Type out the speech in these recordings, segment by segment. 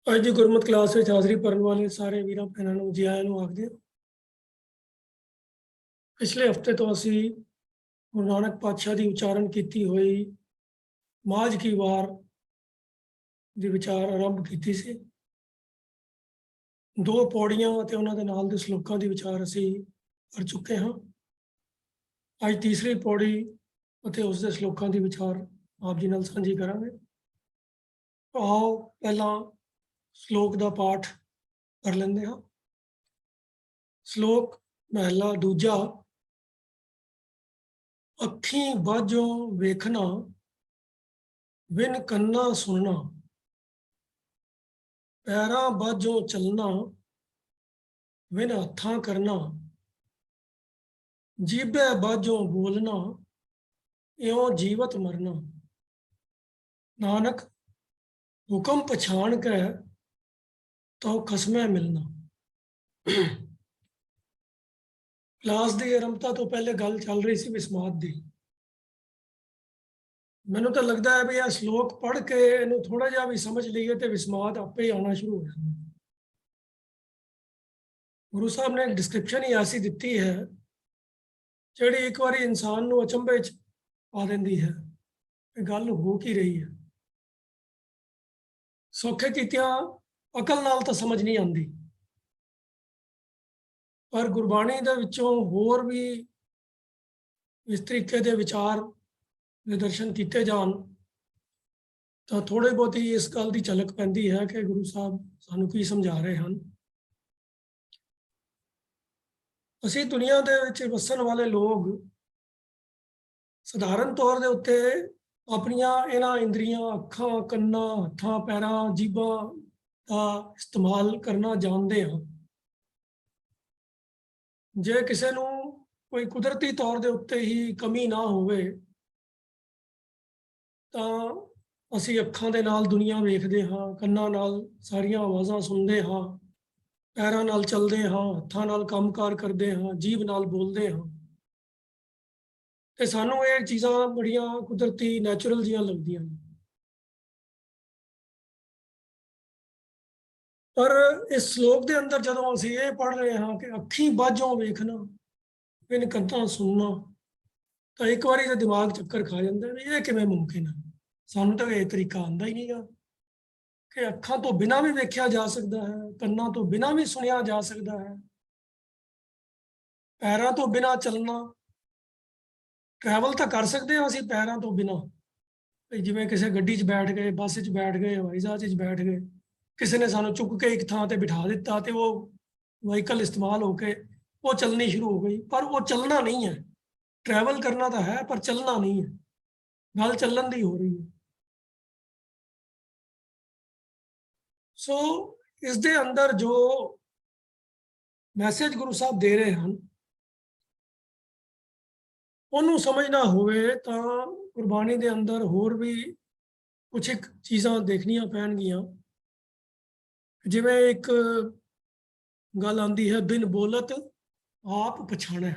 ਅੱਜ ਦੀ ਗੁਰਮਤਿ ਕਲਾਸ ਵਿੱਚ ਹਾਜ਼ਰੀ ਭਰਨ ਵਾਲੇ ਸਾਰੇ ਵੀਰਾਂ ਭੈਣਾਂ ਨੂੰ ਜੀ ਆਇਆਂ ਨੂੰ ਆਖਦੇ ਹਾਂ। ਪਿਛਲੇ ਹਫਤੇ ਤੋਂ ਅਸੀਂ ਗੁਰੂ ਨਾਨਕ ਪਾਤਸ਼ਾਹ ਦੀ ਉਚਾਰਨ ਕੀਤੀ ਹੋਈ ਮਾਝ ਕੀ ਵਾਰ ਦੇ ਵਿਚਾਰ ਆਰੰਭ ਕੀਤੀ ਸੀ। ਦੋ ਪੌੜੀਆਂ ਅਤੇ ਉਹਨਾਂ ਦੇ ਨਾਲ ਦੇ ਸ਼ਲੋਕਾਂ ਦੀ ਵਿਚਾਰ ਅਸੀਂ ਕਰ ਚੁੱਕੇ ਹਾਂ। ਅੱਜ ਤੀਸਰੀ ਪੌੜੀ ਅਤੇ ਉਸ ਦੇ ਸ਼ਲੋਕਾਂ ਦੀ ਵਿਚਾਰ ਆਪ ਜੀ ਨਾਲ ਸਾਂਝੀ ਕਰਾਂਗੇ। ਆਓ ਪਹਿਲਾਂ ਸ਼ਲੋਕ ਦਾ ਪਾਠ ਕਰ ਲੈਂਦੇ ਹਾਂ। ਸ਼ਲੋਕ ਮਹਿਲਾ ਦੂਜਾ। ਅੱਖੀਂ ਬਾਝੋਂ ਵੇਖਣਾ ਬਿਨ ਕੰਨਾਂ ਸੁਣਨਾ, ਪੈਰਾਂ ਬਾਝੋਂ ਚੱਲਣਾ ਬਿਨ ਹੱਥਾਂ ਕਰਨਾ, ਜੀਭੇ ਬਾਝੋਂ ਬੋਲਣਾ ਇਉਂ ਜੀਵਤ ਮਰਨਾ। ਨਾਨਕ ਹੁਕਮ ਪਛਾਣ ਕੇ ਤਉ ਖਸਮੈ ਮਿਲਣਾ। ਕਲਾਸ ਦੀ ਆਰੰਭਤਾ ਤੋਂ ਪਹਿਲੇ ਗੱਲ ਚੱਲ ਰਹੀ ਸੀ ਵਿਸਮਾਦ ਦੀ। ਮੈਨੂੰ ਤਾਂ ਲੱਗਦਾ ਹੈ ਵੀ ਇਹ ਸ਼ਲੋਕ ਪੜ੍ਹ ਕੇ ਇਹਨੂੰ ਥੋੜਾ ਜਿਹਾ ਵੀ ਸਮਝ ਲਈਏ ਤੇ ਵਿਸਮਾਦ ਆਪੇ ਹੀ ਆਉਣਾ ਸ਼ੁਰੂ ਹੋ ਜਾਂਦਾ। ਗੁਰੂ ਸਾਹਿਬ ਨੇ ਡਿਸਕ੍ਰਿਪਸ਼ਨ ਹੀ ਐਸੀ ਦਿੱਤੀ ਹੈ ਜਿਹੜੀ ਇੱਕ ਵਾਰੀ ਇਨਸਾਨ ਨੂੰ ਅਚੰਭੇ 'ਚ ਪਾ ਦਿੰਦੀ ਹੈ ਕਿ ਗੱਲ ਹੋ ਕੀ ਰਹੀ ਹੈ। ਸੌਖੇ ਕੀਤਿਆਂ ਅਕਲ ਨਾਲ ਤਾਂ ਸਮਝ ਨਹੀਂ ਆਉਂਦੀ, ਪਰ ਗੁਰਬਾਣੀ ਦੇ ਵਿੱਚੋਂ ਹੋਰ ਵੀ ਇਸ ਤਰੀਕੇ ਦੇ ਵਿਚਾਰ ਦੇ ਦਰਸ਼ਨ ਕੀਤੇ ਜਾਣ ਤਾਂ ਥੋੜੇ ਬਹੁਤੀ ਇਸ ਗੱਲ ਦੀ ਝਲਕ ਪੈਂਦੀ ਹੈ ਕਿ ਗੁਰੂ ਸਾਹਿਬ ਸਾਨੂੰ ਕੀ ਸਮਝਾ ਰਹੇ ਹਨ। ਅਸੀਂ ਦੁਨੀਆ ਦੇ ਵਿੱਚ ਵਸਣ ਵਾਲੇ ਲੋਕ ਸਧਾਰਨ ਤੌਰ ਦੇ ਉੱਤੇ ਆਪਣੀਆਂ ਇਹਨਾਂ ਇੰਦਰੀਆਂ, ਅੱਖਾਂ, ਕੰਨਾਂ, ਹੱਥਾਂ, ਪੈਰਾਂ, ਜੀਭਾਂ ਦਾ ਇਸਤੇਮਾਲ ਕਰਨਾ ਜਾਣਦੇ ਹਾਂ। ਜੇ ਕਿਸੇ ਨੂੰ ਕੋਈ ਕੁਦਰਤੀ ਤੌਰ ਦੇ ਉੱਤੇ ਹੀ ਕਮੀ ਨਾ ਹੋਵੇ ਤਾਂ ਅਸੀਂ ਅੱਖਾਂ ਦੇ ਨਾਲ ਦੁਨੀਆ ਵੇਖਦੇ ਹਾਂ, ਕੰਨਾਂ ਨਾਲ ਸਾਰੀਆਂ ਆਵਾਜ਼ਾਂ ਸੁਣਦੇ ਹਾਂ, ਪੈਰਾਂ ਨਾਲ ਚੱਲਦੇ ਹਾਂ, ਹੱਥਾਂ ਨਾਲ ਕੰਮਕਾਰ ਕਰਦੇ ਹਾਂ, ਜੀਭ ਨਾਲ ਬੋਲਦੇ ਹਾਂ ਤੇ ਸਾਨੂੰ ਇਹ ਚੀਜ਼ਾਂ ਬੜੀਆਂ ਕੁਦਰਤੀ ਨੈਚੁਰਲ ਜਿਹੀਆਂ ਲੱਗਦੀਆਂ ਨੇ। ਪਰ ਇਸ ਸ਼ਲੋਕ ਦੇ ਅੰਦਰ ਜਦੋਂ ਅਸੀਂ ਇਹ ਪੜ੍ਹ ਰਹੇ ਹਾਂ ਕਿ ਅੱਖੀਂ ਬਾਝੋਂ ਵੇਖਣਾ ਬਿਨ ਕੰਨਾਂ ਸੁਣਨਾ, ਤਾਂ ਇੱਕ ਵਾਰੀ ਤਾਂ ਦਿਮਾਗ ਚੱਕਰ ਖਾ ਜਾਂਦਾ ਵੀ ਇਹ ਕਿਵੇਂ ਮੁਮਕਿਨ ਹੈ। ਸਾਨੂੰ ਤਾਂ ਇਹ ਤਰੀਕਾ ਆਉਂਦਾ ਹੀ ਨਹੀਂਗਾ ਕਿ ਅੱਖਾਂ ਤੋਂ ਬਿਨਾਂ ਵੀ ਵੇਖਿਆ ਜਾ ਸਕਦਾ ਹੈ, ਕੰਨਾਂ ਤੋਂ ਬਿਨਾਂ ਵੀ ਸੁਣਿਆ ਜਾ ਸਕਦਾ ਹੈ, ਪੈਰਾਂ ਤੋਂ ਬਿਨਾਂ ਚੱਲਣਾ। ਟਰੈਵਲ ਤਾਂ ਕਰ ਸਕਦੇ ਹਾਂ ਅਸੀਂ ਪੈਰਾਂ ਤੋਂ ਬਿਨਾਂ, ਜਿਵੇਂ ਕਿਸੇ ਗੱਡੀ 'ਚ ਬੈਠ ਗਏ, ਬੱਸ 'ਚ ਬੈਠ ਗਏ, ਹਵਾਈ ਜਹਾਜ਼ 'ਚ ਬੈਠ ਗਏ, ਕਿਸੇ ਨੇ ਸਾਨੂੰ ਚੁੱਕ ਕੇ ਇੱਕ ਥਾਂ ਤੇ ਬਿਠਾ ਦਿੱਤਾ ਤੇ ਉਹ ਵਹੀਕਲ ਇਸਤੇਮਾਲ ਹੋ ਕੇ ਉਹ ਚੱਲਣੀ ਸ਼ੁਰੂ ਹੋ ਗਈ, ਪਰ ਉਹ ਚੱਲਣਾ ਨਹੀਂ ਹੈ। ਟਰੈਵਲ ਕਰਨਾ ਤਾਂ ਹੈ ਪਰ ਚੱਲਣਾ ਨਹੀਂ ਹੈ। ਗੱਲ ਚੱਲਣ ਦੀ ਹੋ ਰਹੀ ਹੈ। ਸੋ ਇਸ ਦੇ ਅੰਦਰ ਜੋ ਮੈਸੇਜ ਗੁਰੂ ਸਾਹਿਬ ਦੇ ਰਹੇ ਹਨ ਉਹਨੂੰ ਸਮਝਣਾ ਹੋਵੇ ਤਾਂ ਗੁਰਬਾਣੀ ਦੇ ਅੰਦਰ ਹੋਰ ਵੀ ਕੁਝ ਇੱਕ ਚੀਜ਼ਾਂ ਦੇਖਣੀਆਂ ਪੈਣਗੀਆਂ। ਜਿਵੇਂ ਇੱਕ ਗੱਲ ਆਉਂਦੀ ਹੈ, ਬਿਨ ਬੋਲਤ ਆਪ ਪਛਾਣੈ,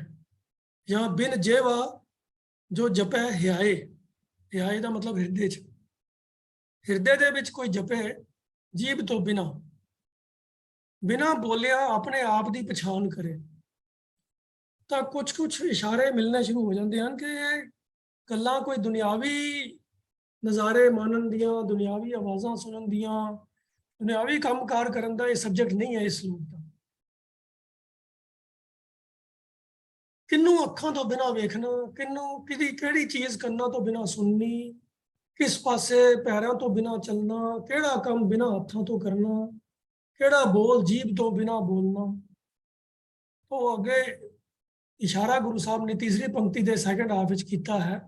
ਜਾਂ ਬਿਨ ਜੇਵਾ ਜੋ ਜਪੈ ਹਿਆਏ। ਹਿਆਏ ਦਾ ਮਤਲਬ ਹਿਰਦੇ 'ਚ, ਹਿਰਦੇ ਦੇ ਵਿੱਚ ਕੋਈ ਜਪੇ ਜੀਭ ਤੋਂ ਬਿਨਾਂ ਬੋਲਿਆ ਆਪਣੇ ਆਪ ਦੀ ਪਛਾਣ ਕਰੇ ਤਾਂ ਕੁਝ ਇਸ਼ਾਰੇ ਮਿਲਣੇ ਸ਼ੁਰੂ ਹੋ ਜਾਂਦੇ ਹਨ ਕਿ ਇਹ ਗੱਲਾਂ ਕੋਈ ਦੁਨਿਆਵੀ ਨਜ਼ਾਰੇ ਮਾਣਨ ਦੀਆਂ, ਦੁਨਿਆਵੀ ਆਵਾਜ਼ਾਂ ਸੁਣਨ ਦੀਆਂ, ਦੁਨਿਆਵੀ ਕੰਮਕਾਰ ਕਰਨ ਦਾ ਇਹ ਸਬਜੈਕਟ ਨਹੀਂ ਹੈ। ਇਸ ਸ਼ਲੋਕ ਦਾ ਕਿਹਨੂੰ ਅੱਖਾਂ ਤੋਂ ਬਿਨਾਂ ਵੇਖਣਾ, ਕਿਹਨੂੰ ਕਿਹੜੀ ਚੀਜ਼ ਕੰਨਾਂ ਤੋਂ ਬਿਨਾਂ ਸੁਣਨੀ, ਕਿਸ ਪਾਸੇ ਪੈਰਾਂ ਤੋਂ ਬਿਨਾਂ ਚੱਲਣਾ, ਕਿਹੜਾ ਕੰਮ ਬਿਨਾਂ ਹੱਥਾਂ ਤੋਂ ਕਰਨਾ, ਕਿਹੜਾ ਬੋਲ ਜੀਭ ਤੋਂ ਬਿਨਾਂ ਬੋਲਣਾ। ਉਹ ਅੱਗੇ ਇਸ਼ਾਰਾ ਗੁਰੂ ਸਾਹਿਬ ਨੇ ਤੀਸਰੀ ਪੰਕਤੀ ਦੇ ਸੈਕੰਡ ਹਾਫ ਵਿੱਚ ਕੀਤਾ ਹੈ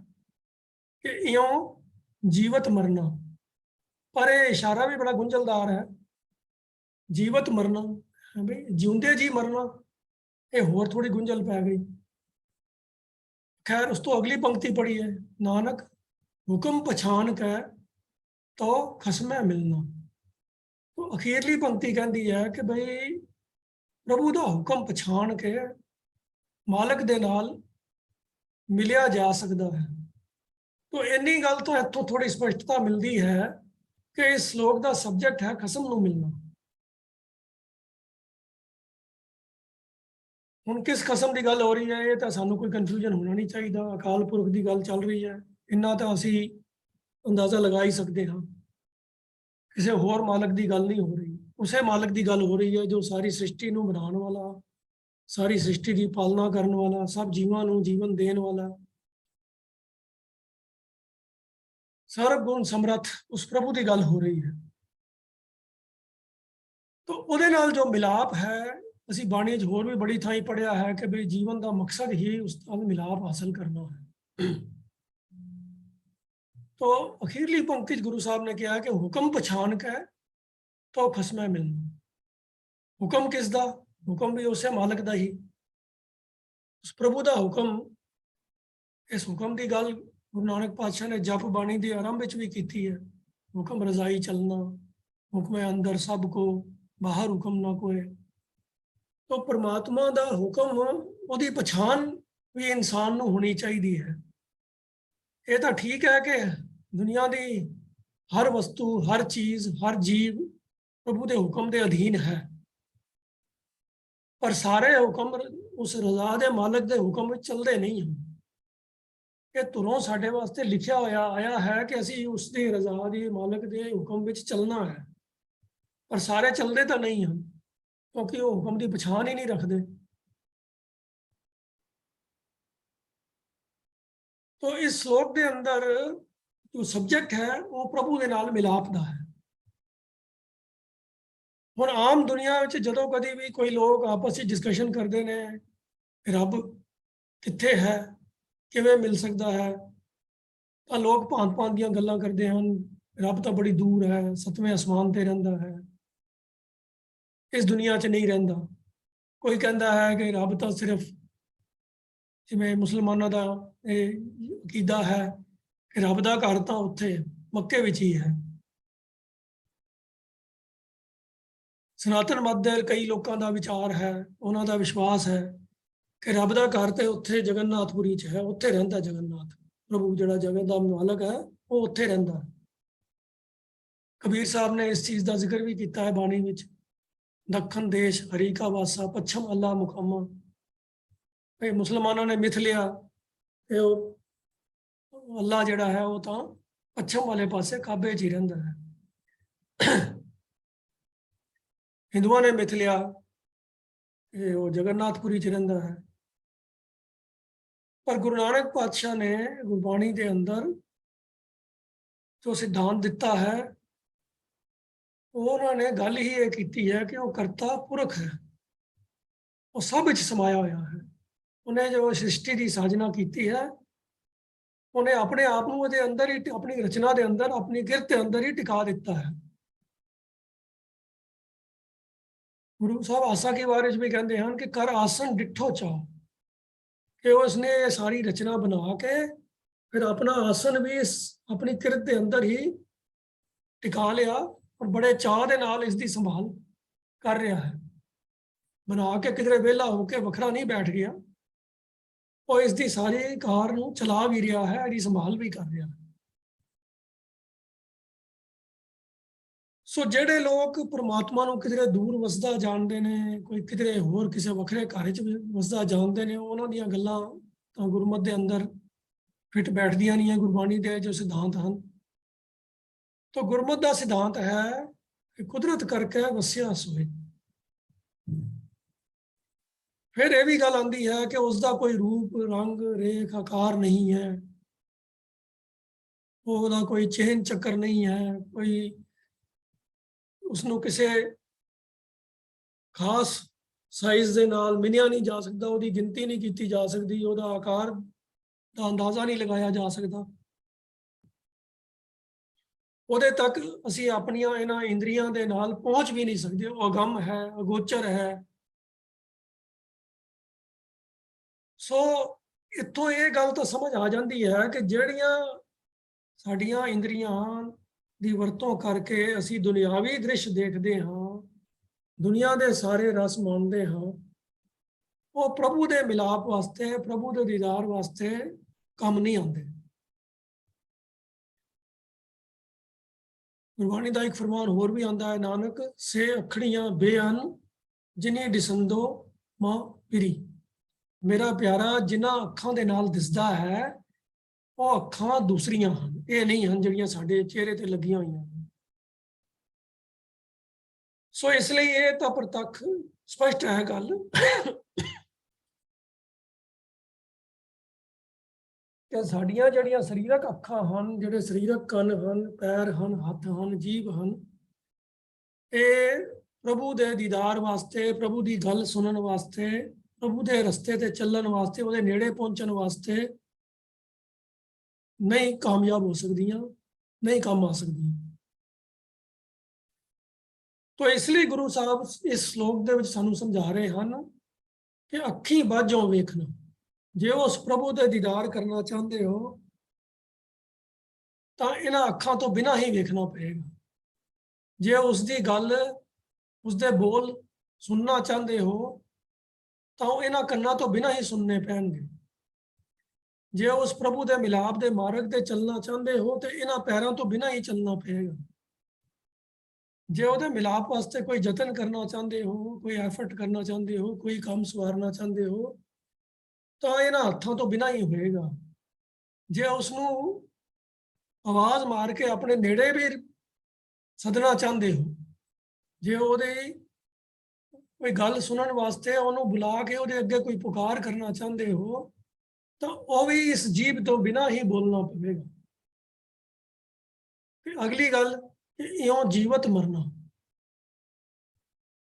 ਕਿ ਇਉਂ ਜੀਵਤ ਮਰਨਾ। ਪਰ ਇਹ ਇਸ਼ਾਰਾ ਵੀ ਬੜਾ ਗੁੰਝਲਦਾਰ ਹੈ। ਜੀਵਤ ਮਰਨਾ ਬਈ ਜਿਉਂਦੇ ਜੀ ਮਰਨਾ, ਇਹ ਹੋਰ ਥੋੜੀ ਗੁੰਝਲ ਪੈ ਗਈ। ਖੈਰ ਉਸ ਤੋਂ ਅਗਲੀ ਪੰਕਤੀ ਪੜ੍ਹੀ ਹੈ, ਨਾਨਕ ਹੁਕਮ ਪਛਾਣ ਕੇ ਤੋ ਖਸਮੈ ਮਿਲਣਾ। तो ਅਖੀਰਲੀ ਪੰਕਤੀ ਕਹਿੰਦੀ ਹੈ ਕਿ ਬਈ ਪ੍ਰਭੂ ਦਾ ਹੁਕਮ ਪਛਾਣ ਕੇ ਮਾਲਕ ਦੇ ਨਾਲ ਮਿਲਿਆ ਜਾ ਸਕਦਾ ਹੈ। तो ਇੰਨੀ ਗੱਲ ਤੋਂ ਇੱਥੋਂ ਥੋੜੀ ਸਪਸ਼ਟਤਾ ਮਿਲਦੀ ਹੈ कि इस श्लोक का सब्जेक्ट है खसम नूं मिलना। ਹੁਣ किस खसम की गल हो रही है ये तो सानू कोई कन्फ्यूजन होना नहीं चाहिए। अकाल पुरख की गल चल रही है, इन्ना तो असी अंदाजा लगा ही सकते हाँ। किसी होर मालक की गल नहीं हो रही, उसे मालक की गल हो रही है जो सारी सृष्टि नूं बनाने वाला, सारी सृष्टि की पालना करने वाला, सब जीवां नूं जीवन देने वाला, सर्व गुण समर्थ उस प्रभु की गल हो रही है। तो ਉਹਦੇ ਨਾਲ जो मिलाप है, ਅਸੀਂ ਬਾਣੀ 'ਚ ਹੋਰ भी बड़ी ਥਾਈਂ पढ़िया है कि भी जीवन का मकसद ही उस ਨਾਲ मिलाप हासिल करना है। तो अखीरली पंक्ति 'ਚ गुरु साहब ने कहा कि हुक्म पछाण के तो खसमै मिलना। हुक्म किसदा? हुक्म भी उसे मालक दा ही, उस प्रभु का हुक्म। इस हुक्म की गल गुरु नानक पातशाह ने जप बाणी के आरंभ विच भी की है। हुक्म रजाई चलना, हुक्म अंदर सब को, बाहर हुक्म ना कोई। तो परमात्मा का हुक्म ਉਹਦੀ पछाण भी इंसान ਨੂੰ होनी चाहिए है। ये तो ठीक है कि दुनिया की हर वस्तु, हर चीज, हर जीव प्रभु के हुक्म के अधीन है, पर सारे हुक्म उस रजा के मालक के हुक्म में चलते नहीं हैं। ये तुरों साढ़े वास्ते लिखा होया आया है कि असी उसकी रजा की मालक के हुक्म में चलना है, पर सारे चलते तो नहीं हैं क्योंकि वो हुक्म की पछाण ही नहीं रखते। तो इस श्लोक के अंदर जो सब्जेक्ट है वो प्रभु के नाल मिलाप का है। ਹੁਣ आम दुनिया ਵਿੱਚ ਜਦੋਂ कभी भी कोई लोग आपस ਵਿੱਚ डिस्कशन करते हैं रब कित्थे है, किवें मिल सकता है, तो लोग भांत भांत ਦੀਆਂ ਗੱਲਾਂ ਕਰਦੇ ਹਨ। रब तो बड़ी दूर है, 7वें आसमान ਤੇ ਰਹਿੰਦਾ है, इस दुनिया 'ਚ नहीं ਰਹਿੰਦਾ। कोई कहता है कि रब तो सिर्फ जिवें मुसलमानों का अकीदा है कि रब का घर तो उत्थे मक्के विच ही है। सनातन मत दे कई लोगों का विचार है, उन्हों का विश्वास है कि रब का घर तो उत्थे जगन्नाथपुरी च है, उत्थे रहिंदा जगन्नाथ प्रभु जिहड़ा जगत का मालक है वो उत्थे रहिंदा। कबीर साहब ने इस चीज़ का जिक्र भी किया है बाणी विच, दखन देश हरी का वासा पच्छम अल्लाह मुकामा। भाई मुसलमानों ने मिथ लिया कि वो अल्लाह जिहड़ा है वो तो पच्छम वाले पासे काबे च ही रहिंदा है। हिंदुओं ने मिथ लिया कि वो जगन्नाथपुरी च रहिंदा है। पर गुरु नानक पातशाह ने गुरबाणी के अंदर जो सिद्धांत दिता है उन्होंने गल ही ये की है कि वो करता पुरख है, वो सब विच समाया होया है। उन्हें जो सृष्टि की साजना की है उन्हें अपने आप को अंदर ही, अपनी रचना के अंदर, अपनी गिरत के अंदर ही टिका दिता है। गुरु साहब आसा के बारे में भी कहते हैं कि कर आसन डिठो चाओ, कि उसने ये सारी रचना बना के फिर अपना आसन भी इस अपनी किरत के अंदर ही टिका लिया और बड़े चाह के नाल इसकी संभाल कर रहा है। बना के किधरे वेला होके वखरा नहीं बैठ गया, और इसकी सारी कार नूं चला भी रहा है, इसकी संभाल भी कर रहा है। सो जेडे लोग परमात्मा नूं किधरे दूर वसदा जानते हैं, कोई किधरे होर किसी वखरे घर च वसदा जानते हैं, उन्हां दीयां गल्लां तां गुरमत दे अंदर फिट बैठदियां नहीं है। गुरबाणी के जो सिद्धांत हैं, तो गुरमत का सिद्धांत है कि कुदरत करके वसिया सोए। फिर यह भी गल आती है कि उसका कोई रूप रंग रेख आकार नहीं है, ਉਹਦਾ कोई चेन चक्कर नहीं है, कोई उसनों किसी खास साइज के नाल मिनिया नहीं जा सकता, ਉਹਦੀ गिनती नहीं की जा सकती, ਉਹਦਾ आकार का अंदाजा नहीं लगाया जा सकता। ਉਹਦੇ तक ਅਸੀਂ ਆਪਣੀਆਂ ਇਹਨਾਂ ਇੰਦਰੀਆਂ ਦੇ ਨਾਲ ਪਹੁੰਚ ਵੀ नहीं सकते, ਉਹ ਅਗੰਮ है, ਅਗੋਚਰ है। सो इत्थों ये गल तो समझ आ जाती है कि ਜਿਹੜੀਆਂ ਸਾਡੀਆਂ ਇੰਦਰੀਆਂ ਦੀ ਵਰਤੋਂ ਕਰਕੇ ਅਸੀਂ ਦੁਨਿਆਵੀ ਦ੍ਰਿਸ਼ ਦੇਖਦੇ ਹਾਂ, ਦੁਨੀਆ ਦੇ ਸਾਰੇ ਰਸ ਮਾਣਦੇ ਹਾਂ, ਉਹ ਪ੍ਰਭੂ ਦੇ ਮਿਲਾਪ ਵਾਸਤੇ, ਪ੍ਰਭੂ ਦੇ ਦੀਦਾਰ ਵਾਸਤੇ ਕੰਮ ਨਹੀਂ ਆਉਂਦੇ। गुरबाणी का एक फरमान होर भी आता है, नानक से अखड़ियां बेअन जिन्हें दिसंदो मां पिरी। मेरा प्यारा, जिन्हां अखां दे नाल दिसदा है वो अखां दूसरियां हैं, ये नहीं हैं जिहड़ियां साडे चेहरे ते लगियां होईयां हैं। सो इसलिए ये तो प्रतख स्पष्ट है गल कि साडियां जिहड़ियां सरीरक अखां हन, जिहड़े सरीरक कन हन, पैर हन, हत्थ हन, जीभ हन, ये प्रभु दे दीदार वास्ते, प्रभु की गल सुनने वास्ते, प्रभु के रस्ते ते चलण वास्ते, ਉਹਦੇ नेड़े पहुंचण वास्ते नहीं कामयाब हो सकदियां, नहीं काम आ सकदियां। तो इसलिए गुरु साहब इस श्लोक ਦੇ ਵਿੱਚ ਸਾਨੂੰ ਸਮਝਾ ਰਹੇ ਹਨ कि अखी बाझों वेखना, जे उस प्रभु ਦੇ दीदार करना चाहते हो तो इन्हां अखां तो बिना ही वेखना पएगा। जे उसकी गल, उसके बोल सुनना चाहते हो तो इन्हां कन्नां तो बिना ही सुनने पैणगे। जे उस प्रभु के मिलाप के मार्ग ते चलना चाहते हो तो इन्हां पैरों तो बिना ही चलना पएगा। जे ਉਹਦੇ ਮਿਲਾਪ ਵਾਸਤੇ कोई जतन करना चाहते हो, कोई एफर्ट करना चाहते हो, कोई काम सवारना चाहते हो तो इन्हां हत्थों तो बिना ही होएगा। जे उसनू आवाज़ मार के अपने नेड़े भी सदना चाहते हो, जे ਉਹਦੀ कोई गल सुनने वास्ते ਉਹਨੂੰ बुला के ਉਹਦੇ अगे कोई पुकार करना चाहते हो तो वह भी इस जीभ तो बिना ही बोलना पवेगा। फिर अगली गल कि इयों जीवत मरना,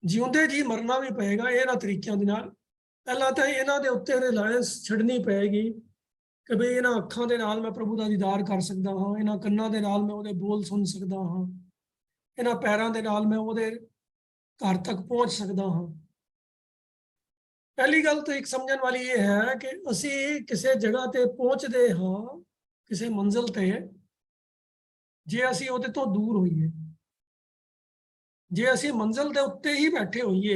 ਜਿਉਂਦੇ ਜੀ ਮਰਨਾ ਵੀ ਪਏਗਾ ਇਹਨਾਂ ਤਰੀਕਿਆਂ ਦੇ ਨਾਲ। ਪਹਿਲਾਂ ਤਾਂ ਇਹਨਾਂ ਦੇ ਉੱਤੇ ਰਿਲਾਇੰਸ ਛੱਡਣੀ ਪਏਗੀ ਕਿ ਬਈ ਇਹਨਾਂ ਅੱਖਾਂ ਦੇ ਨਾਲ ਮੈਂ ਪ੍ਰਭੂ ਦਾ ਦੀਦਾਰ ਕਰ ਸਕਦਾ ਹਾਂ, ਇਹਨਾਂ ਕੰਨਾਂ ਦੇ ਨਾਲ ਮੈਂ ਉਹਦੇ ਬੋਲ ਸੁਣ ਸਕਦਾ ਹਾਂ, ਇਹਨਾਂ ਪੈਰਾਂ ਦੇ ਨਾਲ ਮੈਂ ਉਹਦੇ ਘਰ ਤੱਕ ਪਹੁੰਚ ਸਕਦਾ ਹਾਂ। ਪਹਿਲੀ ਗੱਲ ਤਾਂ ਇੱਕ ਸਮਝਣ ਵਾਲੀ ਇਹ ਹੈ ਕਿ ਅਸੀਂ ਕਿਸੇ ਜਗ੍ਹਾ ਤੇ ਪਹੁੰਚਦੇ ਹਾਂ, ਕਿਸੇ ਮੰਜ਼ਿਲ ਤੇ, ਜੇ ਅਸੀਂ ਉਹਦੇ ਤੋਂ ਦੂਰ ਹੋਈਏ। जे असी मंजिल के उत्ते ही बैठे होइए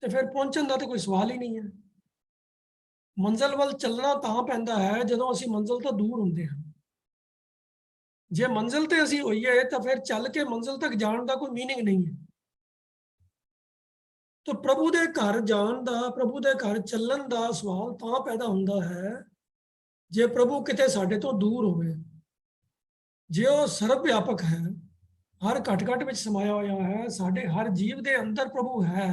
तो फिर पहुंचने का तो कोई सवाल ही नहीं है। मंजिल वाल चलना तां पैंदा है जदों असी मंजिल तो दूर होंदे हां। जे मंजिल ते असी होइए तो फिर चल के मंजिल तक जाने का कोई मीनिंग नहीं है। तो प्रभु के घर जान का, प्रभु के घर चलन का सवाल तां पैदा होंदा है जे प्रभु किते साडे तो दूर होवे। जे वो सर्व व्यापक है, हर घट घट में समाया होया है, साडे हर जीव के अंदर प्रभु है,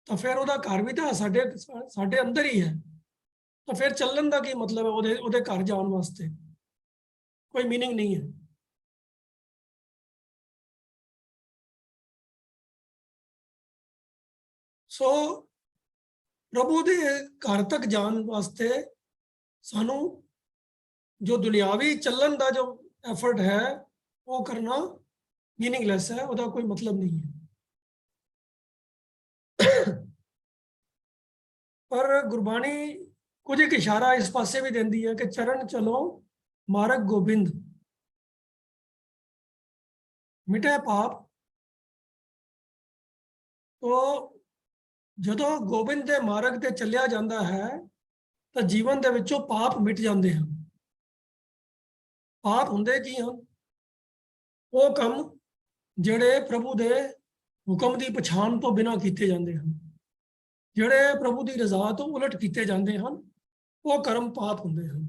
तो फिर ਉਹਦਾ घर भी तो साडे अंदर ही है। तो फिर चलन का की मतलब है ਉਹਦੇ घर जाने वास्ते कोई मीनिंग नहीं है। सो प्रभु के घर तक जाने वास्ते सानू जो दुनियावी चलन का जो एफर्ट है वो करना मीनिंगलैस है, उसका कोई मतलब नहीं है। पर गुरबाणी कुछ एक इशारा इस पासे भी देती है कि चरण चलो मार्ग गोबिंद, मिटे पाप। तो जो गोबिंद के मार्ग ते चलिया जाता है तो जीवन के विचों पाप मिट जाते हैं। पाप हुंदे की हैं? वो काम जिहड़े प्रभु के हुक्म की पछाण तो बिना कीते जाते हैं, जिहड़े प्रभु की रजा तो उलट कीते जाते हैं, वो कर्म पाप हुंदे हैं।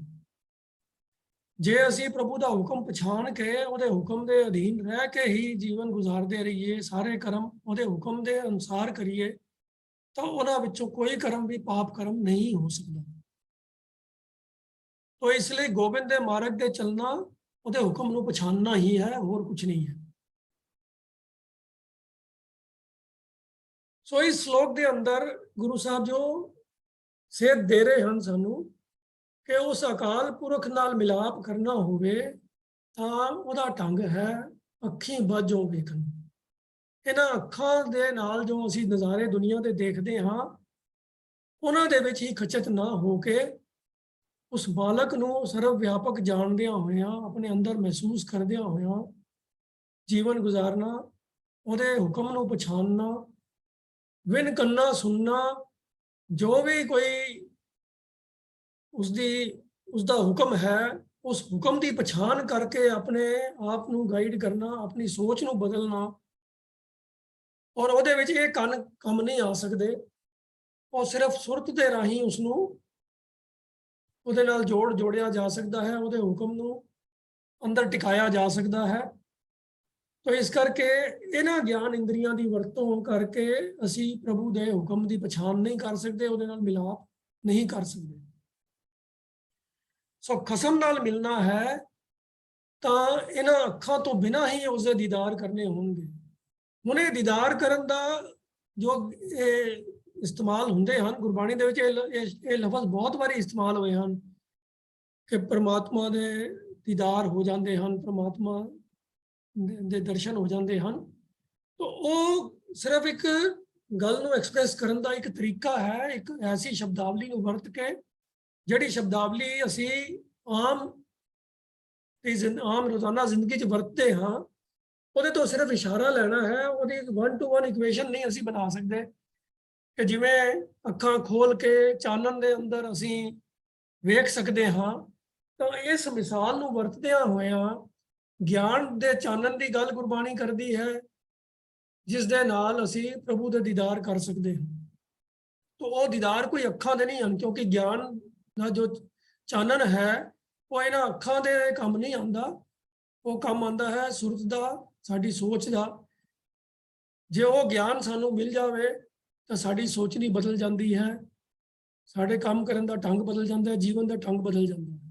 जे असी प्रभु का हुक्म पछाण के उहदे हुक्म के अधीन रह के ही जीवन गुजारते रहिए, सारे कर्म उहदे हुक्म के अनुसार करिए, तो उन्हां विचों कोई कर्म भी पाप कर्म नहीं हो सकता। तो इसलिए गोबिंद के मार्ग ते चलना उहदे हुक्म नूं पछाणना ही है, होर कुछ नहीं है। सो इस श्लोक के अंदर गुरु साहब जो सेध दे रहे हैं सानू कि उस अकाल पुरख नाल मिलाप करना होवे तां उहदा ढंग है अखी बाझों वेखना। इन्हां अखां दे नाल जो असी नज़ारे दुनिया ते देखते हाँ, उन्हां दे विच ही खचित ना हो के उस बालक नूं सर्व व्यापक जाणदियां होइयां, अपने अंदर महसूस करदियां होइयां जीवन गुजारना, उहदे हुक्म नूं पछाणना, विन कन्ना सुनना, जो भी कोई उसका हुक्म है उस हुक्म की पछाण करके अपने आप ਨੂੰ गाइड करना, अपनी सोच ਨੂੰ बदलना, और ਉਹਦੇ ਵਿੱਚ ਇਹ ਕੰਮ नहीं आ सकते। ਉਹ सिर्फ सुरत ਦੇ ਰਾਹੀਂ ਉਸ ਨੂੰ ਉਹਦੇ ਨਾਲ ਜੋੜਿਆ ਜਾ ਸਕਦਾ ਹੈ, ਉਹਦੇ ਹੁਕਮ ਨੂੰ ਅੰਦਰ ਟਿਕਾਇਆ ਜਾ ਸਕਦਾ ਹੈ। तो इस करके इन्हां ज्ञान इंद्रियां की वरतों करके असी प्रभु के हुक्म की पछाण नहीं कर सकते, ਉਹਦੇ ਨਾਲ मिलाप नहीं कर सकते। सो खसम नाल मिलना है तो इन्हां अखां तो बिना ही उसके दीदार करने होंगे। हुण ये दीदार करन दा जो इस्तेमाल हुंदे हन गुरबाणी दे विच ये लफज बहुत बारी इस्तेमाल होए हन कि परमात्मा दे दीदार हो जाते हैं, परमात्मा ਦੇ ਦਰਸ਼ਨ ਹੋ ਜਾਂਦੇ ਹਨ। तो ਉਹ ਸਿਰਫ ਇੱਕ ਗੱਲ ਨੂੰ ਐਕਸਪ੍ਰੈਸ ਕਰਨ ਦਾ ਇੱਕ ਤਰੀਕਾ ਹੈ, ਇੱਕ ਐਸੀ ਸ਼ਬਦਾਵਲੀ ਨੂੰ ਵਰਤ ਕੇ ਜਿਹੜੀ ਸ਼ਬਦਾਵਲੀ ਅਸੀਂ ਆਮ ਰੋਜ਼ਾਨਾ ਜ਼ਿੰਦਗੀ 'ਚ ਵਰਤਦੇ ਹਾਂ, ਉਹਦੇ ਤੋਂ ਸਿਰਫ ਇਸ਼ਾਰਾ ਲੈਣਾ ਹੈ, ਉਹਦੀ 1-to-1 ਇਕੁਏਸ਼ਨ ਨਹੀਂ ਅਸੀਂ ਬਣਾ ਸਕਦੇ ਕਿ ਜਿਵੇਂ ਅੱਖਾਂ ਖੋਲ ਕੇ ਚਾਨਣ ਦੇ ਅੰਦਰ ਅਸੀਂ ਵੇਖ ਸਕਦੇ ਹਾਂ। ਤਾਂ ਇਸ ਮਿਸਾਲ ਨੂੰ ਵਰਤਦਿਆਂ ਹੋਇਆਂ ਗਿਆਨ ਦੇ ਚਾਨਣ ਦੀ ਗੱਲ ਗੁਰਬਾਣੀ ਕਰਦੀ ਹੈ, ਜਿਸ ਦੇ ਨਾਲ ਅਸੀਂ ਪ੍ਰਭੂ ਦੇ ਦੀਦਾਰ ਕਰ ਸਕਦੇ ਹਾਂ। तो वो दीदार कोई अखां दे नहीं हैं, क्योंकि ज्ञान का जो चानन है वो इन्हां अखां दे काम नहीं आंदा, वो काम आंदा है सुरत दा, साडी सोच दा। जे वो ज्ञान सानू मिल जावे तो साडी सोच नहीं बदल जाती है, साडे काम करन दा ढंग बदल जाता है, जीवन का ढंग बदल जाता है।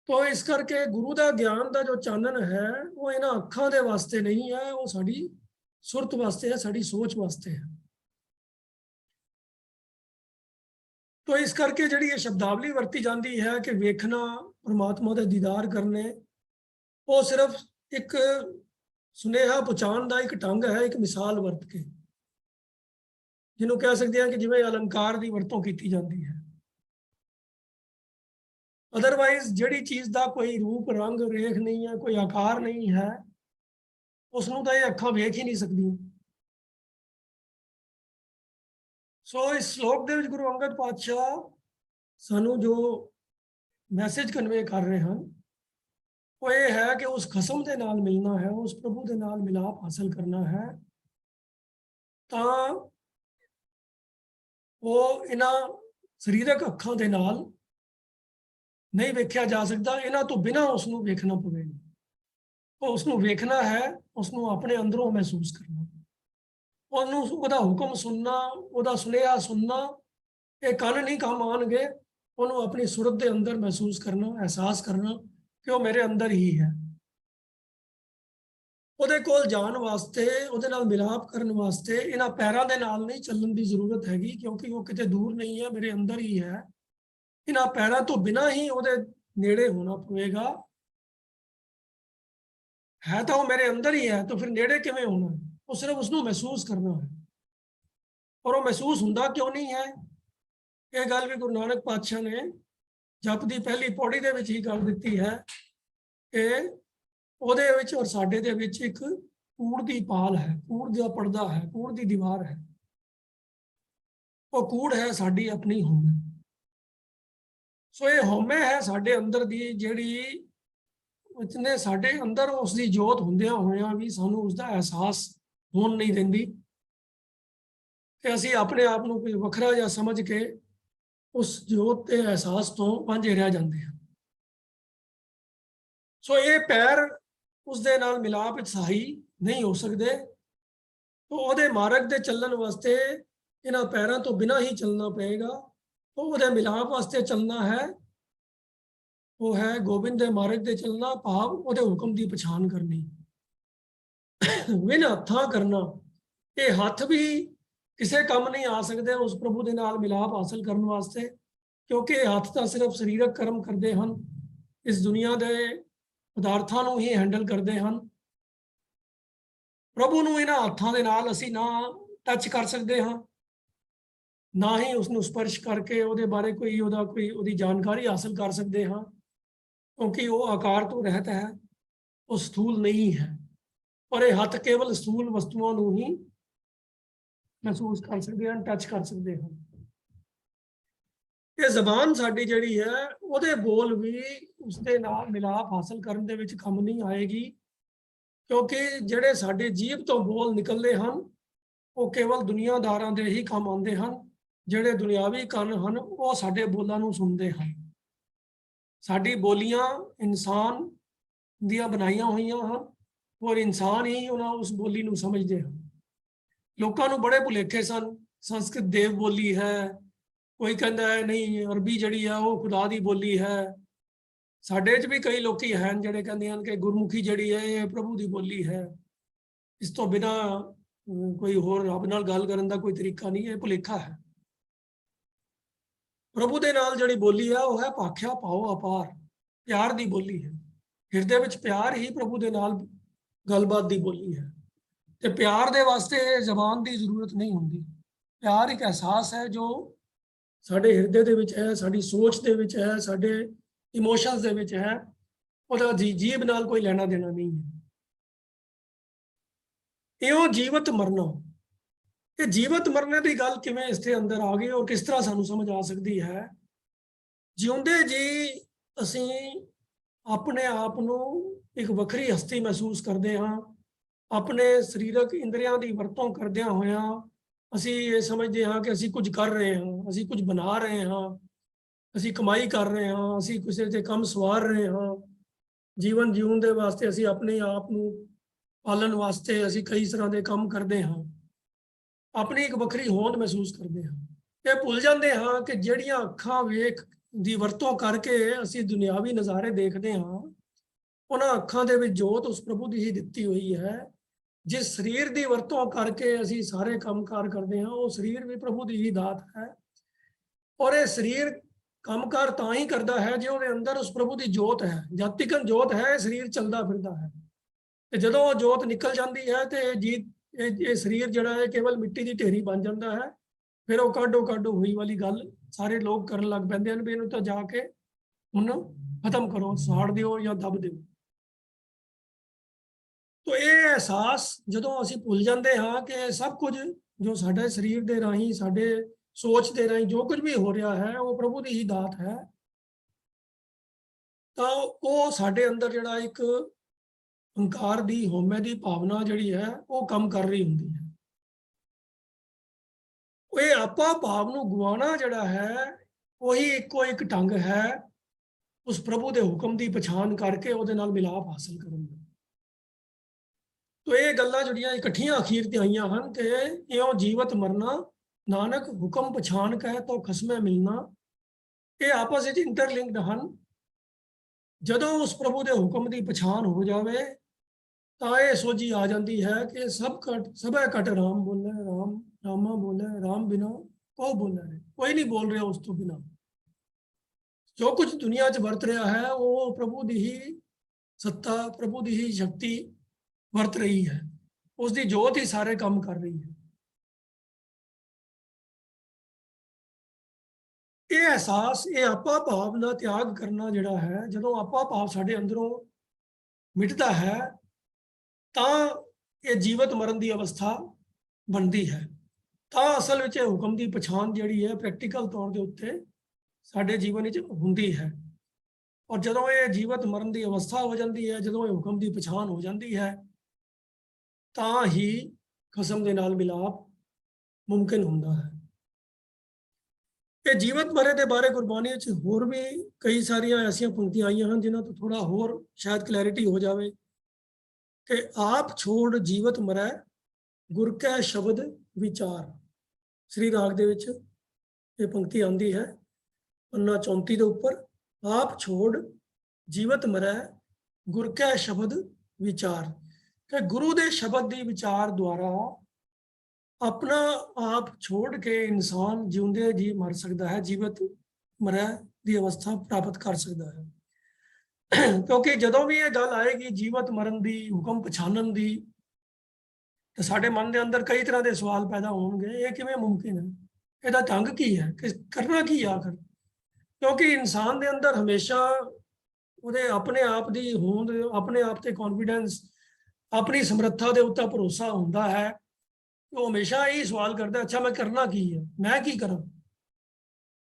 तो इस करके गुरु का ज्ञान का जो चानन है वो इन्हां अखां दे वास्ते नहीं है, वो साडी सुरत वास्ते है, साडी सोच वास्ते है। तो इस करके जी ये शब्दावली वरती जाती है कि वेखना, परमात्मा के दीदार करने, वो सिर्फ एक सुनेहा पहुँचाने का एक ढंग है, एक मिसाल वरत के, जिन्हों कह सकते हैं कि जिवें अलंकार की वरतों की जाती है। अदरवाइज जिहड़ी चीज़ का कोई रूप रंग रेख नहीं है, कोई आकार नहीं है, उसनों तो ये अखां वेख ही नहीं सकती। सो इस श्लोक के गुरु अंगद पातशाह सानू जो मैसेज कन्वे कर रहे हैं वो ये है कि उस खसम के नाल मिलना है, उस प्रभु के नाल मिलाप हासिल करना है, तो वो इन्हां शरीरक अखां दे नाल नहीं वेख्या जा सकता, इन्हां तो बिना उसनू वेखना पवेगा। तो उसनू वेखना है, उसनू अपने अंदरों महसूस करना, ਉਹਦਾ ਹੁਕਮ ਸੁਣਨਾ, ਉਹਦਾ ਸੁਨੇਹਾ ਸੁਣਨਾ, ਇਹ ਕੰਨ ਨਹੀਂ ਕੰਮ ਆਉਣਗੇ। ਉਹਨੂੰ ਆਪਣੀ ਸੁਰਤ ਦੇ ਅੰਦਰ ਮਹਿਸੂਸ ਕਰਨਾ, ਅਹਿਸਾਸ ਕਰਨਾ ਕਿ ਉਹ ਮੇਰੇ ਅੰਦਰ ਹੀ ਹੈ। ਉਹਦੇ ਕੋਲ ਜਾਣ ਵਾਸਤੇ, ਉਹਦੇ ਨਾਲ ਮਿਲਾਪ ਕਰਨ ਵਾਸਤੇ ਇਹਨਾਂ ਪੈਰਾਂ ਦੇ ਨਾਲ ਨਹੀਂ ਚੱਲਣ ਦੀ ਜ਼ਰੂਰਤ ਹੈਗੀ, ਕਿਉਂਕਿ ਉਹ ਕਿਤੇ ਦੂਰ ਨਹੀਂ ਹੈ, ਮੇਰੇ ਅੰਦਰ ਹੀ ਹੈ। ਇਹਨਾਂ ਪੈਰਾਂ ਤੋਂ ਬਿਨਾਂ ਹੀ ਉਹਦੇ ਨੇੜੇ ਹੋਣਾ ਪਵੇਗਾ। ਹੈ ਤਾਂ ਉਹ ਮੇਰੇ ਅੰਦਰ ਹੀ ਹੈ, ਤਾਂ ਫਿਰ ਨੇੜੇ ਕਿਵੇਂ ਹੋਣਾ? वो सिर्फ उसनू महसूस करना है। और वो महसूस हुंदा क्यों नहीं है? ये गल भी गुरु नानक पातशाह ने जप दी पहली पौड़ी दे विच ही गल दित्ती है कि ਉਹਦੇ ਵਿੱਚ और साडे दे विच एक कूड़ दी पाल है, कूड़ दा पर्दा है, कूड़ दी दीवार है। वो कूड़ है साडी अपनी हौमे। सो ये हौमे है साडे अंदर दी, जिहड़ी उसने साडे अंदर उसकी जोत हुंदियां होइयां भी सानू उसका एहसास होण नहीं देंदी कि असी अपने आप को कोई वखरा या समझ के उस जोत के एहसास तो वांझे रह जाते हैं। सो ये पैर उस दे नाल मिलाप सही नहीं हो सकते। तो ਉਹਦੇ मार्ग दे चलण वास्ते इन्हां पैरों तो बिना ही चलना पएगा। तो ਉਹਦੇ मिलाप वास्ते चलना है, वो है गोबिंद दे मार्ग दे चलना, भाव ਉਹਦੇ हुक्म की पछाण करनी। विन हत्थां करना, ये हथ भी किसी काम नहीं आ सकते उस प्रभु के नाल मिलाप हासिल करने वास्ते, क्योंकि हथ तो सिर्फ शरीरक कर्म करते हैं, इस दुनिया के पदार्थों को ही हैंडल करते हैं। प्रभु नूं इन्हां हत्थां दे नाल असीं ना टच कर सकते हैं, ना ही उसनूं स्पर्श करके उहदे बारे कोई जानकारी हासिल कर सकते हैं, क्योंकि वो आकार तो रहता है, वो स्थूल नहीं है। पर ये हथ केवल स्थूल वस्तुओं को ही महसूस कर सकते हैं, टच कर सकते हैं। ਇਹ ਜ਼ਬਾਨ ਸਾਡੀ ਜਿਹੜੀ ਹੈ ਉਹਦੇ ਬੋਲ ਵੀ ਉਸਦੇ ਨਾਲ ਮਿਲਾਪ ਹਾਸਲ ਕਰਨ ਦੇ ਵਿੱਚ ਕੰਮ ਨਹੀਂ ਆਏਗੀ, ਕਿਉਂਕਿ ਜਿਹੜੇ ਸਾਡੇ ਜੀਭ ਤੋਂ ਬੋਲ ਨਿਕਲਦੇ ਹਨ ਉਹ ਕੇਵਲ ਦੁਨੀਆਦਾਰਾਂ ਦੇ ਹੀ ਕੰਮ ਆਉਂਦੇ ਹਨ। ਜਿਹੜੇ ਦੁਨਿਆਵੀ ਕੰਨ ਹਨ ਉਹ ਸਾਡੇ ਬੋਲਾਂ ਨੂੰ ਸੁਣਦੇ ਹਨ। ਸਾਡੀ ਬੋਲੀਆਂ ਇਨਸਾਨ ਦੀਆਂ ਬਣਾਈਆਂ ਹੋਈਆਂ ਹਨ ਔਰ ਇਨਸਾਨ ਹੀ ਉਹਨਾਂ ਉਸ ਬੋਲੀ ਨੂੰ ਸਮਝਦੇ ਹਨ। ਲੋਕਾਂ ਨੂੰ ਬੜੇ ਭੁਲੇਖੇ ਸਨ, ਸੰਸਕ੍ਰਿਤ ਦੇਵ ਬੋਲੀ ਹੈ, ਕੋਈ ਕਹਿੰਦਾ ਹੈ ਨਹੀਂ ਅਰਬੀ ਜਿਹੜੀ ਆ ਉਹ ਖੁਦਾ ਦੀ ਬੋਲੀ ਹੈ। ਸਾਡੇ 'ਚ ਵੀ ਕਈ ਲੋਕੀ ਹਨ ਜਿਹੜੇ ਕਹਿੰਦੇ ਹਨ ਕਿ ਗੁਰਮੁਖੀ ਜਿਹੜੀ ਹੈ ਇਹ ਪ੍ਰਭੂ ਦੀ ਬੋਲੀ ਹੈ। ਇਸ ਤੋਂ ਬਿਨਾਂ ਕੋਈ ਹੋਰ ਰੱਬ ਨਾਲ ਗੱਲ ਕਰਨ ਦਾ ਕੋਈ ਤਰੀਕਾ ਨਹੀਂ, ਇਹ ਭੁਲੇਖਾ ਹੈ। ਪ੍ਰਭੂ ਦੇ ਨਾਲ ਜਿਹੜੀ ਬੋਲੀ ਆ ਉਹ ਹੈ ਭਾਖਿਆ ਭਾਉ ਅਪਾਰ, ਪਿਆਰ ਦੀ ਬੋਲੀ ਹੈ। ਹਿਰਦੇ ਵਿੱਚ ਪਿਆਰ ਹੀ ਪ੍ਰਭੂ ਦੇ ਨਾਲ ਗੱਲਬਾਤ ਦੀ ਬੋਲੀ ਹੈ। ਤੇ ਪਿਆਰ ਦੇ ਵਾਸਤੇ ਜ਼ਬਾਨ ਦੀ ਜ਼ਰੂਰਤ ਨਹੀਂ ਹੁੰਦੀ। ਪਿਆਰ ਇੱਕ ਅਹਿਸਾਸ ਹੈ ਜੋ ਸਾਡੇ ਹਿਰਦੇ ਦੇ ਵਿੱਚ ਹੈ, ਸਾਡੀ ਸੋਚ ਦੇ ਵਿੱਚ ਹੈ, ਸਾਡੇ ਇਮੋਸ਼ਨਸ ਦੇ ਵਿੱਚ ਹੈ। ਉਹਦਾ ਜੀਭ ਨਾਲ ਕੋਈ ਲੈਣਾ ਦੇਣਾ ਨਹੀਂ ਹੈ। ਇਉਂ ਜੀਵਤ ਮਰਨਾ, ਇਹ ਜੀਵਤ ਮਰਨੇ ਦੀ ਗੱਲ ਕਿਵੇਂ ਇਸ ਦੇ ਅੰਦਰ ਆ ਗਈ ਔਰ ਕਿਸ ਤਰ੍ਹਾਂ ਸਾਨੂੰ ਸਮਝ ਆ ਸਕਦੀ ਹੈ? ਜਿਉਂਦੇ ਜੀ ਅਸੀਂ ਆਪਣੇ ਆਪ ਨੂੰ ਇੱਕ ਵੱਖਰੀ ਹਸਤੀ ਮਹਿਸੂਸ ਕਰਦੇ ਹਾਂ। ਆਪਣੇ ਸਰੀਰਕ ਇੰਦਰੀਆਂ ਦੀ ਵਰਤੋਂ ਕਰਦਿਆਂ ਹੋਇਆਂ ਅਸੀਂ ਇਹ ਸਮਝਦੇ ਹਾਂ ਕਿ ਅਸੀਂ ਕੁਝ ਕਰ ਰਹੇ ਹਾਂ, ਅਸੀਂ ਕੁਝ ਬਣਾ ਰਹੇ ਹਾਂ, ਅਸੀਂ ਕਮਾਈ ਕਰ ਰਹੇ ਹਾਂ, ਅਸੀਂ ਕਿਸੇ ਦੇ ਕੰਮ ਸਵਾਰ ਰਹੇ ਹਾਂ। ਜੀਵਨ ਜਿਉਣ ਦੇ ਵਾਸਤੇ ਅਸੀਂ ਆਪਣੇ ਆਪ ਨੂੰ ਪਾਲਣ ਵਾਸਤੇ ਅਸੀਂ ਕਈ ਤਰ੍ਹਾਂ ਦੇ ਕੰਮ ਕਰਦੇ ਹਾਂ। ਆਪਣੀ ਇੱਕ ਵੱਖਰੀ ਹੋਂਦ ਮਹਿਸੂਸ ਕਰਦੇ ਹਾਂ। ਇਹ ਭੁੱਲ ਜਾਂਦੇ ਹਾਂ ਕਿ ਜਿਹੜੀਆਂ ਅੱਖਾਂ ਵੇਖ ਦੀ ਵਰਤੋਂ ਕਰਕੇ ਅਸੀਂ ਦੁਨਿਆਵੀ ਨਜ਼ਾਰੇ ਦੇਖਦੇ ਹਾਂ, ਉਹਨਾਂ ਅੱਖਾਂ ਦੇ ਵਿੱਚ ਜੋਤ ਉਸ ਪ੍ਰਭੂ ਦੀ ਹੀ ਦਿੱਤੀ ਹੋਈ ਹੈ। ਜਿਸ ਸਰੀਰ ਦੀ ਵਰਤੋਂ ਕਰਕੇ ਅਸੀਂ ਸਾਰੇ ਕੰਮਕਾਰ ਕਰਦੇ ਹਾਂ, ਉਹ ਸਰੀਰ ਵੀ ਪ੍ਰਭੂ ਦੀ ਹੀ ਦਾਤ ਹੈ। ਔਰ ਇਹ ਸਰੀਰ ਕੰਮਕਾਰ ਤਾਂ ਹੀ ਕਰਦਾ ਹੈ ਜੇ ਉਹਦੇ ਅੰਦਰ ਉਸ ਪ੍ਰਭੂ ਦੀ ਜੋਤ ਹੈ। ਜਦ ਤੱਕ ਜੋਤ ਹੈ ਸਰੀਰ ਚੱਲਦਾ ਫਿਰਦਾ ਹੈ, ਤੇ ਜਦੋਂ ਉਹ ਜੋਤ ਨਿਕਲ ਜਾਂਦੀ ਹੈ ਤੇ ਇਹ ਸਰੀਰ ਜਿਹੜਾ ਹੈ ਕੇਵਲ ਮਿੱਟੀ ਦੀ ਢੇਰੀ ਬਣ ਜਾਂਦਾ ਹੈ। ਫਿਰ ਉਹ ਕਾਢੋ ਹੋਈ ਵਾਲੀ ਗੱਲ ਸਾਰੇ ਲੋਕ ਕਰਨ ਲੱਗ ਪੈਂਦੇ ਹਨ ਵੀ ਇਹਨੂੰ ਤਾਂ ਜਾ ਕੇ ਹੁਣ ਖਤਮ ਕਰੋ, ਸਾੜ ਦਿਓ ਜਾਂ ਦੱਬ ਦਿਓ। ਤੋ ਇਹ ਅਹਿਸਾਸ ਜਦੋਂ ਅਸੀਂ ਭੁੱਲ ਜਾਂਦੇ ਹਾਂ ਕਿ ਸਭ ਕੁਝ ਜੋ ਸਾਡੇ ਸਰੀਰ ਦੇ ਰਾਹੀਂ, ਸਾਡੇ ਸੋਚ ਦੇ ਰਾਹੀਂ ਜੋ ਕੁਝ ਵੀ ਹੋ ਰਿਹਾ ਹੈ ਉਹ ਪ੍ਰਭੂ ਦੀ ਹੀ ਦਾਤ ਹੈ, ਤਾਂ ਉਹ ਸਾਡੇ ਅੰਦਰ ਜਿਹੜਾ ਇੱਕ ਹੰਕਾਰ ਦੀ, ਹਉਮੈ ਦੀ ਭਾਵਨਾ ਜਿਹੜੀ ਹੈ ਉਹ ਕੰਮ ਕਰ ਰਹੀ ਹੁੰਦੀ ਹੈ। ਇਹ ਆਪਾ ਭਾਵ ਨੂੰ ਗਵਾਉਣਾ ਜਿਹੜਾ ਹੈ ਉਹੀ ਇੱਕੋ ਇੱਕ ਢੰਗ ਹੈ ਉਸ ਪ੍ਰਭੂ ਦੇ ਹੁਕਮ ਦੀ ਪਛਾਣ ਕਰਕੇ ਉਹਦੇ ਨਾਲ ਮਿਲਾਪ ਹਾਸਲ ਕਰਨ ਦਾ। ਤੋ ਇਹ ਗੱਲਾਂ ਜਿਹੜੀਆਂ ਇਕੱਠੀਆਂ ਅਖੀਰ ਤੇ ਆਈਆਂ ਹਨ ਕਿ ਇਉਂ ਜੀਵਤ ਮਰਨਾ, ਨਾਨਕ ਹੁਕਮ ਪਛਾਣ ਕਹਿ ਤੋ ਖਸਮੈ ਮਿਲਣਾ। ਇਹ ਆਪਸ ਵਿੱਚ ਇੰਟਰਲਿੰਕਡ ਹਨ। ਜਦੋਂ ਉਸ ਪ੍ਰਭੂ ਦੇ ਹੁਕਮ ਦੀ ਪਛਾਣ ਹੋ ਜਾਵੇ ਤਾਂ ਇਹ ਸੋਝੀ ਆ ਜਾਂਦੀ ਹੈ ਕਿ ਸਭੈ ਘਟ ਰਾਮ ਬੋਲੇ, ਰਾਮਾ ਬੋਲੇ, ਰਾਮ ਬਿਨਾ ਕੋ ਬੋਲੇ ਰੇ, ਕੋਈ ਨਹੀਂ ਬੋਲ ਰਿਹਾ ਉਸ ਤੋਂ ਬਿਨਾ। ਜੋ ਕੁਝ ਦੁਨੀਆ 'ਚ ਵਰਤ ਰਿਹਾ ਹੈ ਉਹ ਪ੍ਰਭੂ ਦੀ ਹੀ ਸੱਤਾ, ਪ੍ਰਭੂ ਦੀ ਹੀ ਸ਼ਕਤੀ ਵਰਤ ਰਹੀ ਹੈ। ਉਸ ਦੀ ਜੋਤ ਹੀ ਸਾਰੇ ਕੰਮ ਕਰ ਰਹੀ ਹੈ। ਇਹ ਅਹਿਸਾਸ, ਇਹ ਆਪਾ ਭਾਵ ਦਾ ਤਿਆਗ ਕਰਨਾ ਜਿਹੜਾ ਹੈ, ਜਦੋਂ ਆਪਾ ਭਾਵ ਸਾਡੇ ਅੰਦਰੋਂ ਮਿਟਦਾ ਹੈ ਤਾਂ ਇਹ ਜੀਵਤ ਮਰਨ ਦੀ ਅਵਸਥਾ ਬਣਦੀ ਹੈ। ਤਾਂ ਅਸਲ ਵਿੱਚ ਇਹ ਹੁਕਮ ਦੀ ਪਛਾਣ ਜਿਹੜੀ ਹੈ ਪ੍ਰੈਕਟੀਕਲ ਤੌਰ ਦੇ ਉੱਤੇ ਸਾਡੇ ਜੀਵਨ ਵਿੱਚ ਹੁੰਦੀ ਹੈ। ਔਰ ਜਦੋਂ ਇਹ ਜੀਵਤ ਮਰਨ ਦੀ ਅਵਸਥਾ ਹੋ ਜਾਂਦੀ ਹੈ, ਜਦੋਂ ਇਹ ਹੁਕਮ ਦੀ ਪਛਾਣ ਹੋ ਜਾਂਦੀ ਹੈ, ਤਾਂ ਹੀ ਖਸਮ ਦੇ ਨਾਲ ਮਿਲਾਪ ਮੁਮਕਿਨ ਹੁੰਦਾ ਹੈ। ਇਹ ਜੀਵਤ ਮਰੇ ਦੇ ਬਾਰੇ ਗੁਰਬਾਣੀ ਵਿੱਚ ਹੋਰ ਵੀ ਕਈ ਸਾਰੀਆਂ ਐਸੀਆਂ ਪੰਕਤੀਆਂ ਆਈਆਂ ਹਨ ਜਿਨ੍ਹਾਂ ਤੋਂ ਥੋੜਾ ਹੋਰ ਸ਼ਾਇਦ ਕਲੈਰਿਟੀ ਹੋ ਜਾਵੇ ਕਿ ਆਪ ਛੋੜ ਜੀਵਤ ਮਰੈ ਗੁਰ ਕੈ ਸ਼ਬਦ ਵਿਚਾਰ। ਸ੍ਰੀ ਰਾਗ ਦੇ ਵਿੱਚ ਇਹ ਪੰਕਤੀ ਆਉਂਦੀ ਹੈ ਪੰਨਾ 34 ਦੇ ਉੱਪਰ, ਆਪ ਛੋੜ ਜੀਵਤ ਮਰੈ ਗੁਰ ਕੈ ਸ਼ਬਦ ਵਿਚਾਰ। ਕਿ ਗੁਰੂ ਦੇ ਸ਼ਬਦ ਦੀ ਵਿਚਾਰ ਦੁਆਰਾ ਆਪਣਾ ਆਪ ਛੋੜ ਕੇ ਇਨਸਾਨ ਜਿਉਂਦੇ ਜੀ ਮਰ ਸਕਦਾ ਹੈ, ਜੀਵਤ ਮਰੈ ਦੀ ਅਵਸਥਾ ਪ੍ਰਾਪਤ ਕਰ ਸਕਦਾ ਹੈ। ਕਿਉਂਕਿ ਜਦੋਂ ਵੀ ਇਹ ਗੱਲ ਆਏਗੀ ਜੀਵਤ ਮਰਨ ਦੀ, ਹੁਕਮ ਪਛਾਣਨ ਦੀ, ਤਾਂ ਸਾਡੇ ਮਨ ਦੇ ਅੰਦਰ ਕਈ ਤਰ੍ਹਾਂ ਦੇ ਸਵਾਲ ਪੈਦਾ ਹੋਣਗੇ। ਇਹ ਕਿਵੇਂ ਮੁਮਕਿਨ ਹੈ? ਇਹਦਾ ਢੰਗ ਕੀ ਹੈ? ਕਿ ਕਰਨਾ ਕੀ ਆਖਰ? ਕਿਉਂਕਿ ਇਨਸਾਨ ਦੇ ਅੰਦਰ ਹਮੇਸ਼ਾ ਉਹਦੇ ਆਪਣੇ ਆਪ ਦੀ ਹੋਂਦ, ਆਪਣੇ ਆਪ ਤੇ ਕੌਨਫੀਡੈਂਸ, ਆਪਣੀ ਸਮਰੱਥਾ ਦੇ ਉੱਤੇ ਭਰੋਸਾ ਹੁੰਦਾ ਹੈ। ਉਹ ਹਮੇਸ਼ਾ ਇਹ ਸਵਾਲ ਕਰਦਾ, ਅੱਛਾ ਮੈਂ ਕਰਨਾ ਕੀ ਹੈ, ਮੈਂ ਕੀ ਕਰਾਂ?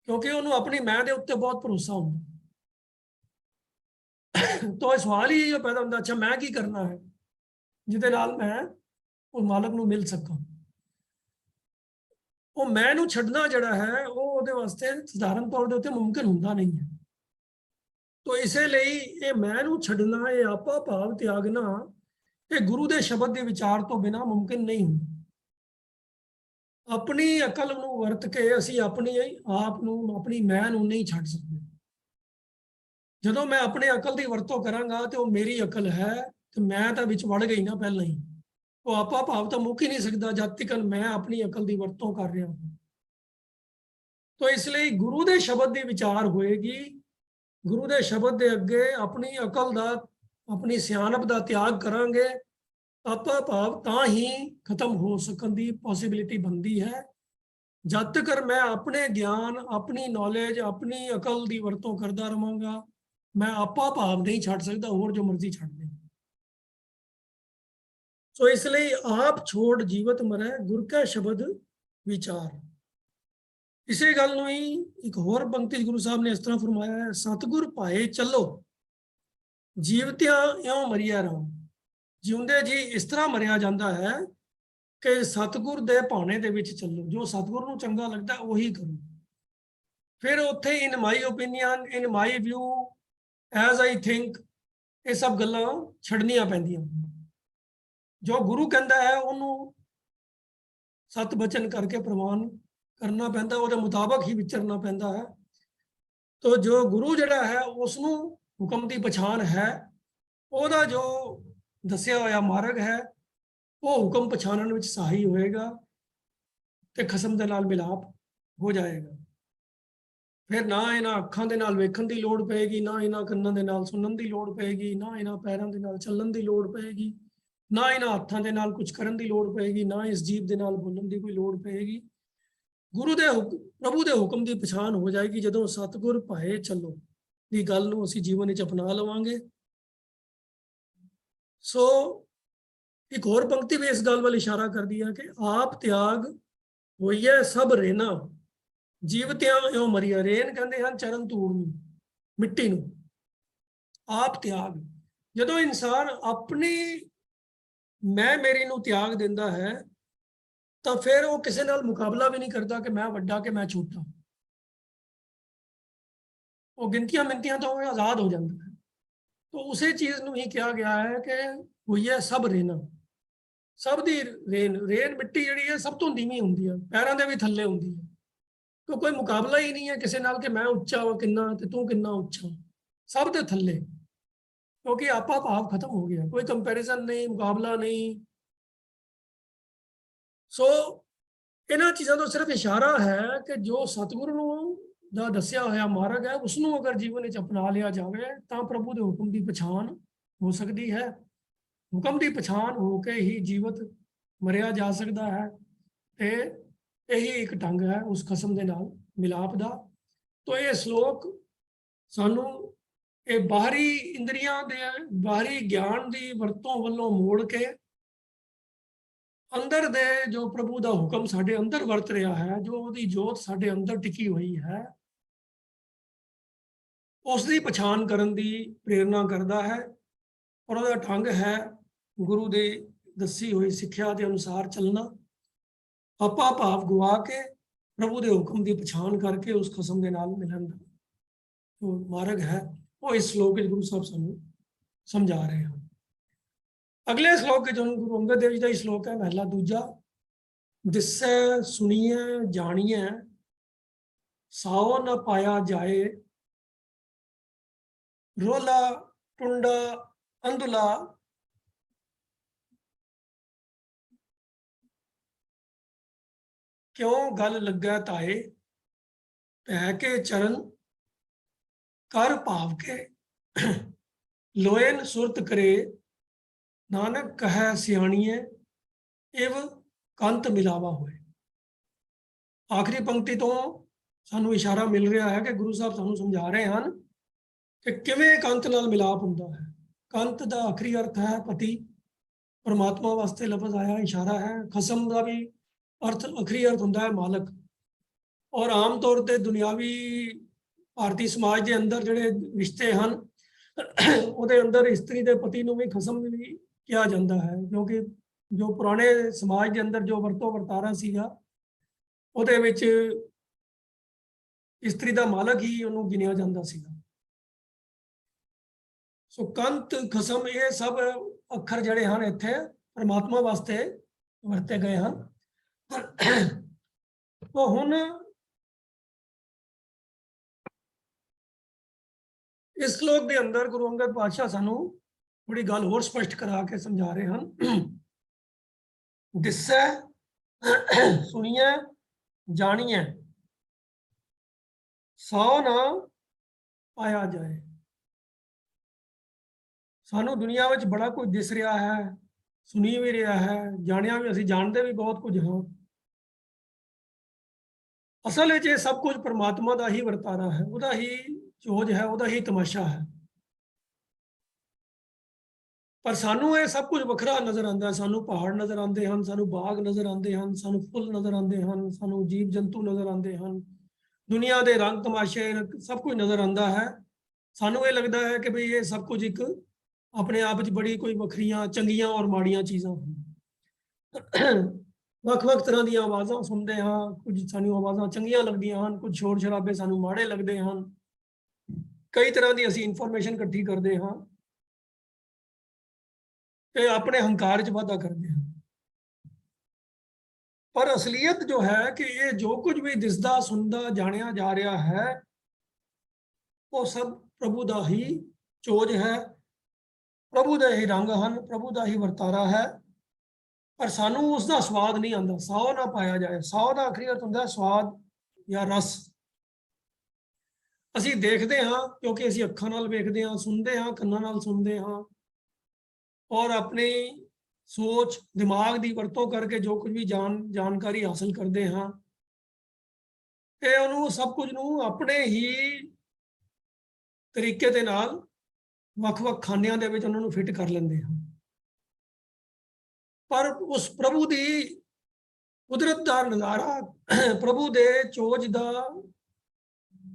ਕਿਉਂਕਿ ਉਹਨੂੰ ਆਪਣੀ ਮੈਂ ਦੇ ਉੱਤੇ ਬਹੁਤ ਭਰੋਸਾ ਹੁੰਦਾ। ਤਾਂ ਇਹ ਸਵਾਲ ਹੀ ਇਹ ਪੈਦਾ ਹੁੰਦਾ, ਅੱਛਾ ਮੈਂ ਕੀ ਕਰਨਾ ਹੈ ਜਿਹਦੇ ਨਾਲ ਮੈਂ ਉਹ ਮਾਲਕ ਨੂੰ ਮਿਲ ਸਕਾਂ। ਉਹ ਮੈਂ ਨੂੰ ਛੱਡਣਾ ਜਿਹੜਾ ਹੈ ਉਹ ਉਹਦੇ ਵਾਸਤੇ ਸਧਾਰਨ ਤੌਰ ਦੇ ਉੱਤੇ ਮੁਮਕਿਨ ਹੁੰਦਾ ਨਹੀਂ ਹੈ। ਤਾਂ ਇਸੇ ਲਈ ਇਹ ਮੈਂ ਨੂੰ ਛੱਡਣਾ, ਇਹ ਆਪਾ ਭਾਵ ਤਿਆਗਣਾ, ਇਹ ਗੁਰੂ ਦੇ ਸ਼ਬਦ ਦੇ ਵਿਚਾਰ ਤੋਂ ਬਿਨਾ ਮੁਮਕਿਨ ਨਹੀਂ ਹੁੰਦਾ। ਆਪਣੀ ਅਕਲ ਨੂੰ ਵਰਤ ਕੇ ਅਸੀਂ ਆਪਣੀ ਆਪ ਨੂੰ, ਆਪਣੀ ਮੈਂ ਨੂੰ ਨਹੀਂ ਛੱਡ ਸਕਦੇ। ਜਦੋਂ ਮੈਂ ਆਪਣੀ ਅਕਲ ਦੀ ਵਰਤੋਂ ਕਰਾਂਗਾ ਤੇ ਉਹ ਮੇਰੀ ਅਕਲ ਹੈ ਤੇ ਮੈਂ ਤਾਂ ਵਿੱਚ ਵੜ ਗਈ ਨਾ ਪਹਿਲਾਂ ਹੀ। ਉਹ ਆਪਾ ਭਾਵ ਤਾਂ ਮੁੱਕ ਹੀ ਨਹੀਂ ਸਕਦਾ ਜਦ ਤੱਕ ਮੈਂ ਆਪਣੀ ਅਕਲ ਦੀ ਵਰਤੋਂ ਕਰ ਰਿਹਾ ਹਾਂ। ਤਾਂ ਇਸ ਲਈ ਗੁਰੂ ਦੇ ਸ਼ਬਦ ਦੀ ਵਿਚਾਰ ਹੋਏਗੀ। ਗੁਰੂ ਦੇ ਸ਼ਬਦ ਦੇ ਅੱਗੇ ਆਪਣੀ ਅਕਲ ਦਾ, ਆਪਣੀ ਸਿਆਣਪ ਦਾ ਤਿਆਗ ਕਰਾਂਗੇ, ਆਪਾ ਭਾਵ ਤਾਂ ਹੀ ਖਤਮ ਹੋ ਸਕਣ ਦੀ ਪੋਸਿਬਿਲਿਟੀ ਬਣਦੀ ਹੈ। ਜਦ ਤੱਕ ਮੈਂ ਆਪਣੇ ਗਿਆਨ, ਆਪਣੀ ਨੌਲੇਜ, ਆਪਣੀ ਅਕਲ ਦੀ ਵਰਤੋਂ ਕਰਦਾ ਰਹਾਂਗਾ, ਮੈਂ ਆਪਾ ਭਾਵ ਨਹੀਂ ਛੱਡ ਸਕਦਾ, ਹੋਰ ਜੋ ਮਰਜ਼ੀ ਛੱਡ ਦੇ। ਸੋ ਇਸ ਲਈ ਆਪ ਛੋੜ ਜੀਵਤ ਮਰੈ, ਗੁਰ ਕਾ ਸ਼ਬਦ ਵਿਚਾਰ। ਇਸੇ ਗੱਲ ਨੂੰ ਹੀ ਇੱਕ ਹੋਰ ਪੰਕਤੀ ਗੁਰੂ ਸਾਹਿਬ ਨੇ ਇਸ ਤਰ੍ਹਾਂ ਫਰਮਾਇਆ ਹੈ, ਸਤਿਗੁਰ ਭਾਏ ਚੱਲੋ ਜੀਵਤਿਆਂ ਇਉਂ ਮਰੀਆ ਰਾਮ। ਜਿਉਂਦੇ ਜੀ ਇਸ ਤਰ੍ਹਾਂ ਮਰਿਆ ਜਾਂਦਾ ਹੈ ਕਿ ਸਤਿਗੁਰ ਦੇ ਭਾਣੇ ਦੇ ਵਿੱਚ ਚੱਲੋ, ਜੋ ਸਤਿਗੁਰ ਨੂੰ ਚੰਗਾ ਲੱਗਦਾ ਉਹੀ ਕਰੋ। ਫਿਰ ਉੱਥੇ in my opinion, in my view, as I think, ਇਹ ਸਭ ਗੱਲਾਂ ਛੱਡਣੀਆਂ ਪੈਂਦੀਆਂ। ਜੋ ਗੁਰੂ ਕਹਿੰਦਾ ਹੈ ਉਹਨੂੰ ਸਤ ਬਚਨ ਕਰਕੇ ਪ੍ਰਵਾਨ ਕਰਨਾ ਪੈਂਦਾ, ਉਹਦੇ ਮੁਤਾਬਕ ਹੀ ਵਿਚਰਨਾ ਪੈਂਦਾ ਹੈ। ਤੋ ਜੋ ਗੁਰੂ ਜਿਹੜਾ ਹੈ ਉਸ ਨੂੰ ਹੁਕਮ ਦੀ ਪਛਾਣ ਹੈ, ਉਹਦਾ ਜੋ ਦੱਸਿਆ ਹੋਇਆ ਮਾਰਗ ਹੈ ਉਹ ਹੁਕਮ ਪਛਾਣਨ ਵਿੱਚ ਸਹਾਈ ਹੋਏਗਾ ਤੇ ਖਸਮ ਦੇ ਨਾਲ ਮਿਲਾਪ ਹੋ ਜਾਏਗਾ। ਫਿਰ ਨਾ ਇਹਨਾਂ ਅੱਖਾਂ ਦੇ ਨਾਲ ਵੇਖਣ ਦੀ ਲੋੜ ਪਏਗੀ, ਨਾ ਇਹਨਾਂ ਕੰਨਾਂ ਦੇ ਨਾਲ ਸੁਣਨ ਦੀ ਲੋੜ ਪਏਗੀ, ਨਾ ਇਹਨਾਂ ਪੈਰਾਂ ਦੇ ਨਾਲ ਚੱਲਣ ਦੀ ਲੋੜ ਪਏਗੀ, ਨਾ ਇਹਨਾਂ ਹੱਥਾਂ ਦੇ ਨਾਲ ਕੁਝ ਕਰਨ ਦੀ ਲੋੜ ਪਏਗੀ, ਨਾ ਇਸ ਜੀਭ ਦੇ ਨਾਲ ਬੋਲਣ ਦੀ ਕੋਈ ਲੋੜ ਪਏਗੀ। ਗੁਰੂ ਦੇ ਪ੍ਰਭੂ ਦੇ ਹੁਕਮ ਦੀ ਪਛਾਣ ਹੋ ਜਾਏਗੀ ਜਦੋਂ ਸਤਿਗੁਰ ਭਾਏ ਚੱਲੋ ਦੀ ਗੱਲ ਨੂੰ ਅਸੀਂ ਜੀਵਨ ਵਿੱਚ ਅਪਣਾ ਲਵਾਂਗੇ। ਸੋ ਇੱਕ ਹੋਰ ਪੰਕਤੀ ਵੀ ਇਸ ਗੱਲ ਵੱਲ ਇਸ਼ਾਰਾ ਕਰਦੀ ਹੈ ਕਿ ਆਪ ਤਿਆਗ ਹੋਈਏ ਸਭ ਰੇਨਾ, ਜੀਵਤਿਆਂ ਇਉਂ ਮਰੀਆ। ਰੇਨ ਕਹਿੰਦੇ ਹਨ ਚਰਨ ਧੂੜ ਨੂੰ, ਮਿੱਟੀ ਨੂੰ। ਆਪ ਤਿਆਗ, ਜਦੋਂ ਇਨਸਾਨ ਆਪਣੀ ਮੈਂ ਮੇਰੀ ਨੂੰ ਤਿਆਗ ਦਿੰਦਾ ਹੈ ਤਾਂ ਫਿਰ ਉਹ ਕਿਸੇ ਨਾਲ ਮੁਕਾਬਲਾ ਵੀ ਨਹੀਂ ਕਰਦਾ ਕਿ ਮੈਂ ਵੱਡਾ ਕਿ ਮੈਂ ਛੋਟਾ। ਉਹ ਗਿਣਤੀਆਂ ਮਿੰਤੀਆਂ ਤੋਂ ਆਜ਼ਾਦ ਹੋ ਜਾਂਦਾ ਹੈ। ਤਾਂ ਉਸੇ ਚੀਜ਼ ਨੂੰ ਹੀ ਕਿਹਾ ਗਿਆ ਹੈ ਕਿ ਹੋਈਏ ਸਭ ਰੇਨਾ, ਸਭ ਦੀ ਰੇਨ। ਰੇਨ ਮਿੱਟੀ ਜਿਹੜੀ ਹੈ ਸਭ ਤੋਂ ਨੀਵੀਂ ਹੁੰਦੀ ਹੈ, ਪੈਰਾਂ ਦੇ ਵੀ ਥੱਲੇ ਹੁੰਦੀ ਹੈ। ਤਾਂ ਕੋਈ ਮੁਕਾਬਲਾ ਹੀ ਨਹੀਂ ਹੈ ਕਿਸੇ ਨਾਲ ਕਿ ਮੈਂ ਉੱਚਾ ਹਾਂ ਕਿੰਨਾ ਤੇ ਤੂੰ ਕਿੰਨਾ ਉੱਚਾ, ਸਭ ਦੇ ਥੱਲੇ। ਕਿਉਂਕਿ ਆਪਾ ਭਾਵ ਖਤਮ ਹੋ ਗਿਆ, ਕੋਈ ਕੰਪੈਰੀਜ਼ਨ ਨਹੀਂ, ਮੁਕਾਬਲਾ ਨਹੀਂ। ਸੋ ਇਹਨਾਂ ਚੀਜ਼ਾਂ ਤੋਂ ਸਿਰਫ ਇਸ਼ਾਰਾ ਹੈ ਕਿ ਜੋ ਸਤਿਗੁਰੂ ਨੂੰ ਦਾ ਦੱਸਿਆ ਹੋਇਆ ਮਾਰਗ ਹੈ ਉਸ ਨੂੰ ਅਗਰ ਜੀਵਨ ਵਿੱਚ ਅਪਣਾ ਲਿਆ ਜਾਵੇ ਤਾਂ ਪ੍ਰਭੂ ਦੇ ਹੁਕਮ ਦੀ ਪਛਾਣ ਹੋ ਸਕਦੀ ਹੈ। ਹੁਕਮ ਦੀ ਪਛਾਣ ਹੋ ਕੇ ਹੀ ਜੀਵਤ ਮਰਿਆ ਜਾ ਸਕਦਾ ਹੈ ਤੇ ਇਹੀ ਇੱਕ ਢੰਗ ਹੈ ਉਸ ਖਸਮ ਦੇ ਨਾਲ ਮਿਲਾਪ ਦਾ। ਤਾਂ ਇਹ ਸ਼ਲੋਕ ਸਾਨੂੰ ਇਹ ਬਾਹਰੀ ਇੰਦਰੀਆਂ ਦੇ, ਬਾਹਰੀ ਗਿਆਨ ਦੀ ਵਰਤੋਂ ਵੱਲੋਂ ਮੋੜ ਕੇ ਅੰਦਰ ਦੇ ਜੋ ਪ੍ਰਭੂ ਦਾ ਹੁਕਮ ਸਾਡੇ ਅੰਦਰ ਵਰਤ ਰਿਹਾ ਹੈ, ਜੋ ਉਹਦੀ ਜੋਤ ਸਾਡੇ ਅੰਦਰ ਟਿਕੀ ਹੋਈ ਹੈ, ਉਸ ਦੀ ਪਛਾਣ ਕਰਨ ਦੀ ਪ੍ਰੇਰਨਾ ਕਰਦਾ ਹੈ। ਔਰ ਉਹਦਾ ਢੰਗ ਹੈ ਗੁਰੂ ਦੇ ਦੱਸੀ ਹੋਈ ਸਿੱਖਿਆ ਦੇ ਅਨੁਸਾਰ ਚੱਲਣਾ, ਆਪਾ ਭਾਵ ਗਵਾ ਕੇ ਪ੍ਰਭੂ ਦੇ ਹੁਕਮ ਦੀ ਪਛਾਣ ਕਰਕੇ ਉਸ ਖਸਮ ਦੇ ਨਾਲ ਮਿਲਣ ਦਾ ਜੋ ਮਾਰਗ ਹੈ ਉਹ ਇਸ ਸ਼ਲੋਕ ਵਿੱਚ ਗੁਰੂ ਸਾਹਿਬ ਸਾਨੂੰ ਸਮਝਾ ਰਹੇ ਹਨ। ਅਗਲੇ ਸ਼ਲੋਕ ਜੋ ਗੁਰੂ ਅੰਗਦ ਦੇਵ ਜੀ ਦਾ ਸ਼ਲੋਕ ਹੈ, ਮਹਲਾ ਦੂਜਾ। ਦਿਸੈ ਸੁਣੀਐ ਜਾਣੀਐ ਸਾਉ ਨ ਪਾਇਆ ਜਾਏ, ਰੋਲਾ ਟੁੰਡਾ ਅੰਧੁਲਾ ਕਿਉਂ ਗਲ ਲੱਗਾ ਤਾਏ, ਪੈ ਕੇ ਚਰਨ ਕਰ ਭਾਵ ਕੇ ਲੋਇਨ ਸੁਰਤ ਕਰੇ, ਨਾਨਕ ਕਹੈ ਸਿਆਣੀਏ ਇਵ ਕੰਤ ਮਿਲਾਵਾ ਹੋਏ। ਆਖਰੀ ਪੰਕਤੀ ਤੋਂ ਸਾਨੂੰ ਇਸ਼ਾਰਾ ਮਿਲ ਰਿਹਾ ਹੈ ਕਿ ਗੁਰੂ ਸਾਹਿਬ ਸਾਨੂੰ ਸਮਝਾ ਰਹੇ ਹਨ ਕਿ ਕਿਵੇਂ ਕੰਤ ਨਾਲ ਮਿਲਾਪ ਹੁੰਦਾ ਹੈ। ਕੰਤ ਦਾ ਆਖਰੀ ਅਰਥ ਹੈ ਪਤੀ, ਪਰਮਾਤਮਾ ਵਾਸਤੇ ਲਫ਼ਜ਼ ਆਇਆ ਇਸ਼ਾਰਾ ਹੈ। ਖਸਮ ਦਾ ਵੀ ਅਰਥ ਆਖਰੀ ਅਰਥ ਹੁੰਦਾ ਹੈ ਮਾਲਕ। और आम तौर पर दुनियावी भारतीय समाज के अंदर ਜਿਹੜੇ रिश्ते हैं ਉਹਦੇ अंदर इस्त्री के पति ਨੂੰ भी खसम भी किया जाता है, क्योंकि जो पुराने समाज के अंदर जो वरतो वरतारा ਸੀਗਾ ਉਹਦੇ ਵਿੱਚ इस्त्री का मालक ही ਉਹਨੂੰ ਗਿਣਿਆ ਜਾਂਦਾ ਸੀਗਾ। सो कंत खसम ये सब अखर ਜਿਹੜੇ ਹਨ ਇੱਥੇ परमात्मा वास्ते ਵਰਤੇ गए हैं। तो ਹੁਣ इस श्लोक के अंदर गुरु अंगद पातशाह सानू थोड़ी गल होर स्पष्ट करा के समझा रहे हैं। दिसै सुनिए जानिए सौ ना पाया जाए। सानू दुनिया में बड़ा कुछ दिस रहा है, सुनी भी रहा है, जानिया भी, असी जानते भी बहुत कुछ हाँ। असल में ये सब कुछ परमात्मा का ही वरतारा है, वह ही चोज है, वह ही तमाशा है। पर सानू ये सब कुछ वखरा नज़र आता है। सानू पहाड़ नज़र आते हैं, सानू बाग नज़र आते हैं, सानू फुल नज़र आते हैं, सानू जीव जंतु नज़र आते हैं, दुनिया के रंग तमाशे सब कुछ नज़र आता है। सानू ये लगता है कि भाई ये सब कुछ एक अपने आप में बड़ी कोई वखरियां चंगियां और माड़ियां चीज़ां हैं। ਵੱਖ-ਵੱਖ तरह दी आवाज़ां सुनते हाँ, कुछ सानू आवाज़ां चंगियां लगदियां हैं, कुछ शोर शराबे सानू माड़े लगते हैं, कई तरह की असी इनफॉर्मेशन इकट्ठी करते हाँ ते अपने हंकार च वाधा करते हैं। पर असलीयत जो है कि ये जो कुछ भी दिसदा सुनदा जानिया जा रहा है वो सब प्रभु का ही चोज है, प्रभु के ही रंग हैं, प्रभु का ही वरतारा है। पर सानू उसका स्वाद नहीं आता, सौ ना पाया जाए। सौ का आखिरी अर्थ होता है स्वाद या रस। असी देखते हाँ क्योंकि असी अखां नाल वेखते हाँ, सुनते हाँ कन्नां नाल सुनते हाँ, और अपनी सोच दिमाग की वरतों करके जो कुछ भी जानकारी हासिल करते हाँ ते उन्होंने सब कुछ नूं अपने ही तरीके दे नाल ਵੱਖ-ਵੱਖ ਖਾਨਿਆਂ ਦੇ ਵਿੱਚ ਉਹਨਾਂ ਨੂੰ ਫਿੱਟ ਕਰ ਲੈਂਦੇ ਹਾਂ। पर उस प्रभु की कुदरत का नज़ारा, प्रभु के चोज का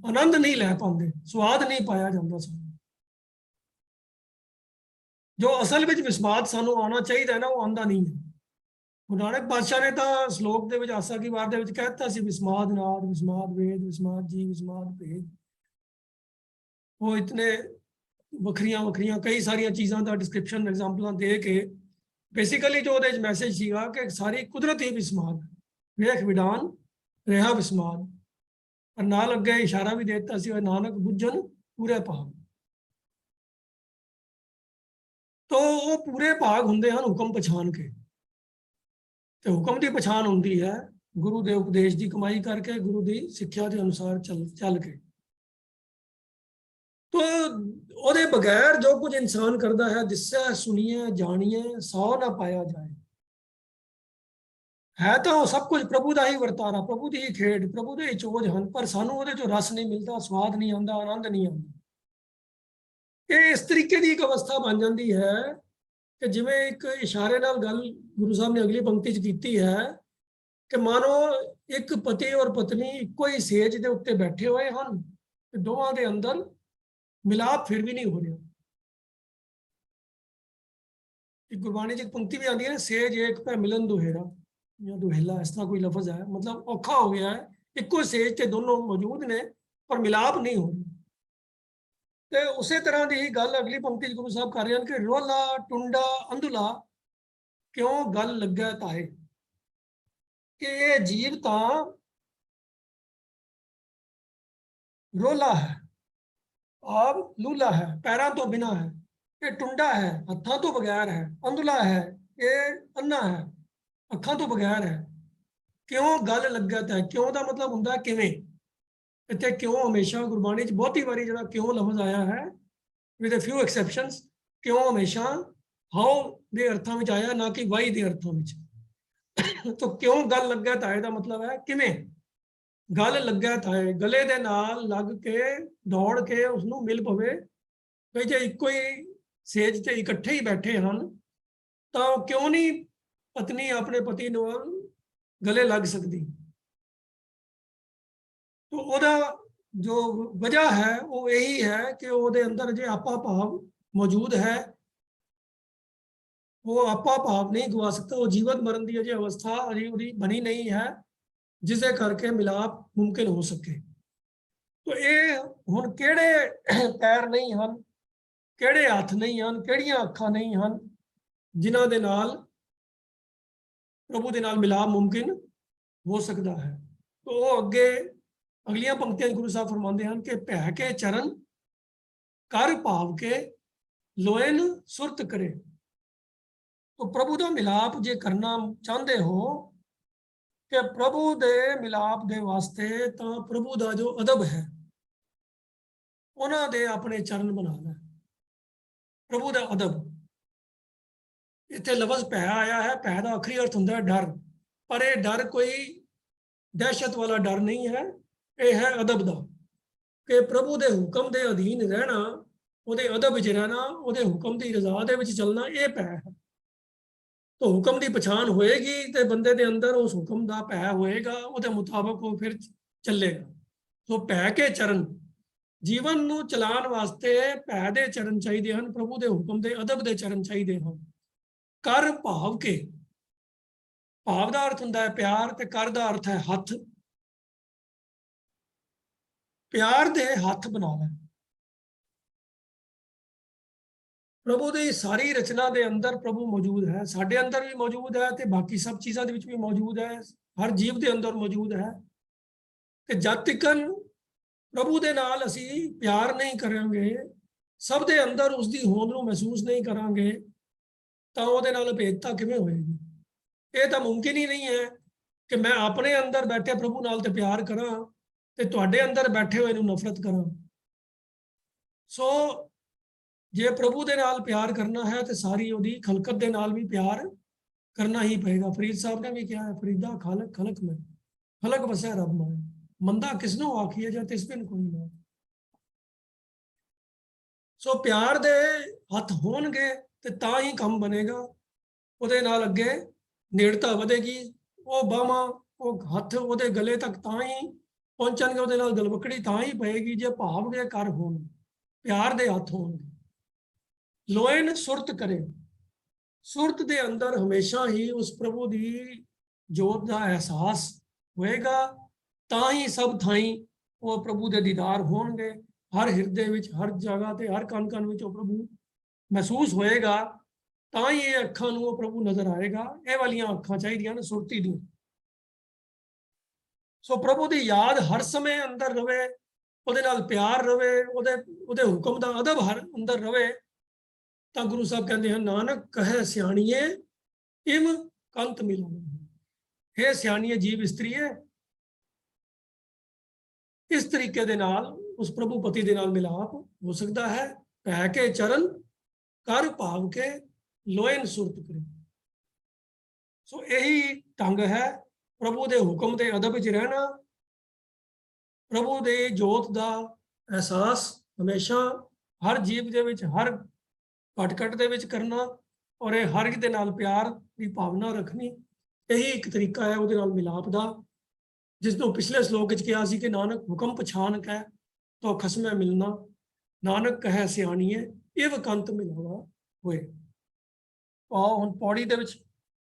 आनंद नहीं लै पाते, स्वाद नहीं पाया जाता। जो असल में विस्माद सानू आना चाहिए ना वो आंदा नहीं है। गुरु नानक पातशाह ने तो श्लोक के आसा की वार के कहता सी विस्माद नाद, विस्माद वेद, विस्माद जी, विस्माद भेद। वो इतने वखरियां वखरियां कई सारिया चीज़ों का डिस्क्रिप्शन एग्जाम्पल दे के बेसिकली जो मैसेज सीगा कि सारी कुदरत ही विस्माद, वेख विडान रहा विस्माद। पर नाल अगे इशारा भी देता सी नानक बुझन पूरे भाग। तो वो पूरे भाग होंगे हैं हुक्म पछाण के, तो हुक्म की पछाण होंगी है गुरु के उपदेश की कमाई करके, गुरु की सिक्ख्या के अनुसार चल के। तो ਉਹਦੇ बगैर जो कुछ इंसान करता है दिसै सुनिए जानिए सौ ना पाया जाए। है तो सब कुछ प्रभु का ही वरतारा, प्रभु की ही खेड, प्रभु के ही चोज हैं, पर सानू ਉਹਦੇ चो रस नहीं मिलता, स्वाद नहीं आता, आनंद नहीं आता। ये इस तरीके की एक अवस्था बन जाती है कि जिवें एक इशारे नाल गल गुरु साहब ने अगली पंक्ति च कीती है कि मानो एक पति और पत्नी इको ही सेज के उत्ते बैठे हुए हैं, दोवां दे अंदर मिलाप फिर भी नहीं हो रहा। गुरबाणी एक पंक्ति भी आती है, सेज एक पे मिलन दुहेरा या दुहेला, इस तरह कोई लफज है, मतलब औखा हो गया है, इको सेज ते दोनों मौजूद ने पर मिलाप नहीं हो रहा। तो उस तरह की गल अगली पंक्ति गुरु साहब कर रहे हैं कि रोला टुंडा अंधुला क्यों गल लगे ताए, कि ये जीव तो रोला है, आप लूला है, पैरों तो बिना है, ये टुंडा है, हथा तो बगैर है, अंधुला है, ये अन्ना है, अखा तो बगैर है। क्यों गल लगत है, क्यों का मतलब होंगे किवें। इतने क्यों हमेशा गुरबाणी बहुत ही बारी जो क्यों लफ्ज आया है विद फ्यू एक्सैप्शनस, क्यों हमेशा हाउ के अर्थों में आया, ना कि वाई के अर्थों में। तो क्यों गल लगत है का मतलब है किवें गल लग्या थाए, गले दे नाल लग के दौड़ के उसनों मिल पवे। भाई जो इको ही सेज ते इकट्ठे ही बैठे हैं तो क्यों नहीं पत्नी अपने पति नाल गले लग सकती। तो ਉਹਦਾ जो वजह है वो यही है कि ਉਹਦੇ अंदर जे आपा भाव मौजूद है, वो आपा भाव नहीं गवा सकता। वो जीवन मरण की अजे अवस्था अजे ਉਹਦੀ बनी नहीं है जिसे करके मिलाप मुमकिन हो सके। तो ये हुण किहड़े पैर नहीं हैं, किहड़े हथ नहीं हैं, किहड़ियां अखां नहीं हैं जिन्हां दे नाल प्रभु दे नाल मिलाप मुमकिन हो सकता है। तो वो अगे अगलियां पंक्तियां गुरु साहब फरमाते हैं कि भै के चरण कर भाव के लोयन सुरत करे। तो प्रभु का मिलाप जे करना चाहते हो कि प्रभु दे मिलाप दे वास्ते तो प्रभु का जो अदब है उन्होंने अपने चरण बना लै। प्रभु का अदब इतने लफ्ज भै आया है, भै का आखिरी अर्थ होंगे डर, पर यह डर कोई दहशत वाला डर नहीं है, यह है अदब का कि प्रभु के हुक्म के अधीन रहना, ਉਹਦੇ अदब ਵਿੱਚ रहना, ਉਹਦੇ हुक्म की रजा ਦੇ ਵਿੱਚ चलना, ये भै है। तो हुक्म की पछाण होएगी तो बंदे के अंदर उस हुक्म का भै होएगा, ਉਹਦੇ मुताबिक वो फिर ਚੱਲੇਗਾ। तो भै के चरण जीवन ਨੂੰ ਚਲਾਉਣ ਵਾਸਤੇ ਭੈ ਦੇ ਚਰਨ ਚਾਹੀਦੇ ਹਨ, ਪ੍ਰਭੂ ਦੇ ਹੁਕਮ ਦੇ ਅਦਬ ਦੇ ਚਰਨ ਚਾਹੀਦੇ ਹਨ। ਕਰ ਭਾਵ ਕੇ, ਭਾਵ ਦਾ ਅਰਥ ਹੁੰਦਾ ਹੈ ਪਿਆਰ, ਤੇ ਕਰ ਦਾ ਅਰਥ ਹੈ ਹੱਥ। ਪਿਆਰ ਦੇ ਹੱਥ ਬਣਾ ਲੈ। प्रभु की सारी रचना के अंदर प्रभु मौजूद है, साडे अंदर भी मौजूद है, तो बाकी सब चीज़ों के भी मौजूद है, हर जीव के अंदर मौजूद है। कि जब तक प्रभु के नाल असी प्यार नहीं करांगे, सब के अंदर उसकी होंद नूं महसूस नहीं करांगे, तो उहदे नाल भेदता किवें होएगी? ये तो मुमकिन ही नहीं है कि मैं अपने अंदर बैठे प्रभु नाल ते प्यार करां ते तुहाडे अंदर बैठे हुए नूं नफरत करां। सो जे प्रभु के नाल प्यार करना है तो सारी उहदी खलकत के नाल भी प्यार करना ही पएगा। फरीद साहब ने भी कहा है, फरीदा खालक खलक में खलक वसै रब माए, मंदा किसनों आखिए जा तिस बिन कोई ना। सो प्यार दे हथ होणगे ते तां ही काम बनेगा, ਉਹਦੇ ਨਾਲ ਅੱਗੇ ਨੇੜਤਾ ਵਧੇਗੀ। ਉਹ ਬਾਹਾਂ ਉਹ ਹੱਥ ਉਹਦੇ ਗਲੇ ਤੱਕ ਤਾਂ ਹੀ ਪਹੁੰਚਣਗੇ, ਉਹਦੇ ਨਾਲ ਗਲਵਕੜੀ ਤਾਂ ਹੀ ਪਏਗੀ ਜੇ ਭਾਵ ਦੇ ਕਰ ਹੋਣ, ਪਿਆਰ ਦੇ ਹੱਥ ਹੋਣਗੇ। ਲੋਇਨ ਸੁਰਤ करे, सुरत के अंदर हमेशा ही उस प्रभु की जोत का एहसास होएगा, ता ही सब थाई वो प्रभु के दीदार होणगे। हर हिरदे विच, हर जगह ते, हर कन कन विच वो प्रभु महसूस होएगा, ता ही ये अखां नूं वो प्रभु नजर आएगा। ये वालियां अखां चाहिदियां ने सुरती दी। सो प्रभु की याद हर समय अंदर रवे, ਉਹਦੇ ਨਾਲ प्यार रवे, ਉਹਦੇ हुक्म का अदब हर अंदर रवे। तो गुरु साहब कहते हैं, नानक कहे सियाणीए इम कंत मिलाना। हे सियाणीए जीव स्त्री है, इस तरीके दे नाल उस प्रभु पति दे नाल मिलाप हो सकता है। भै के चरण कर भाव के लोयन सुरत करे। सो यही ढंग है प्रभु के हुक्म के अदब च रहना, प्रभु के जोत का एहसास हमेशा हर जीव के विच, हर घट दे विच करना, और ये हर एक दे नाल प्यार की भावना रखनी। यही एक तरीका है उहदे नाल मिलाप का, जिसनों पिछले श्लोक च कहा सी कि नानक हुक्म पछाण कै तो खसमै मिलना, नानक कहे सियाणीए इव कंत मिलावा होए। आओ हुण पौड़ी दे विच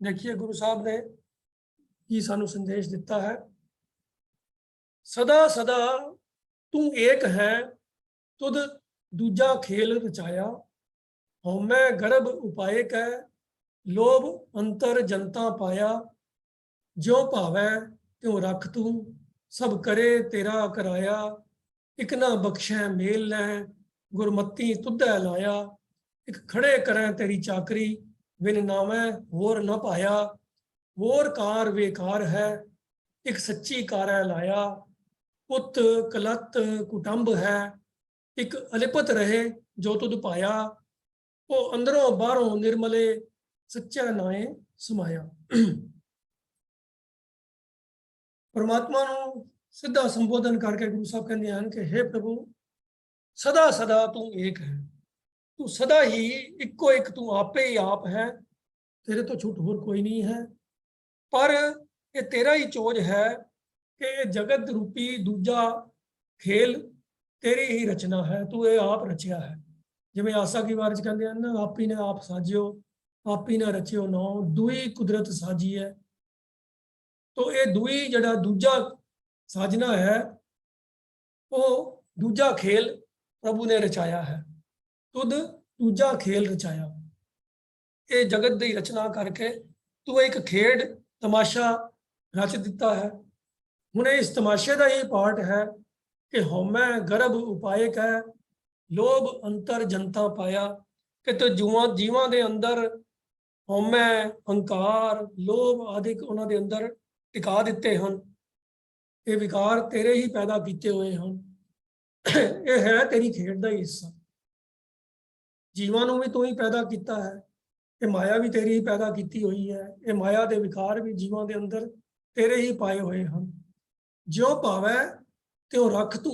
देखिए गुरु साहब ने की सानू संदेश दिता है। सदा सदा तू एक है, तुद दूजा खेल रचाया, हौमै गर्भ उपाय कै लोभ अंतर जनता पाया, ज्यों भावै त्यों रख तू सब करे तेरा कराया, एक ना बख्शै मेल लै गुरमती तुधै लाया, एक खड़े करै तेरी चाकरी बिन नामै होर न पाया, होर कार बेकार है एक सच्ची कारै लाया, पुत कलत कुटुंब है एक अलिपत रहे जो तुद पाया, वो अंदरों बाहरों निर्मले सच्चा नाए समाया। परमात्मा नूं सीधा संबोधन करके गुरु साहब कहते हैं कि हे प्रभु सदा सदा तू एक है, तू सदा ही इको एक, तू आपे ही आप है, तेरे तो छूट होर कोई नहीं है। पर ये तेरा ही चोज है कि ये जगत रूपी दूजा खेल तेरी ही रचना है, तू ये आप रचिया है। जिवें आसा की वार च कहंदे हैं ना, आप ही ने आप साजियो, आप ही ने रचियो नौ, दुई कुदरत साजी है। तो ये दुई जड़ा दूजा साजना है, वो दूजा खेल प्रभु ने रचाया है। तुद दूजा खेल रचाया, ये जगत की रचना करके तू एक खेड तमाशा रच दिता है। हुण इस तमाशे का ये पार्ट है कि हौमै गर्भ उपायक है, लोभ अंतर जनता पाया। कि तो जीवां दे अंदर हौमै हंकार लोभ आदि उन्हां दे अंदर टिका दिते हैं। ये विकार तेरे ही पैदा किए हुए हैं। ये है तेरी खेड का हिस्सा। जीवां नूं भी तू ही पैदा किया है, ये माया भी तेरी ही पैदा की हुई है। ये माया के विकार भी जीवां के अंदर तेरे ही पाए हुए हैं। ज्यों भावै त्यों रख तू,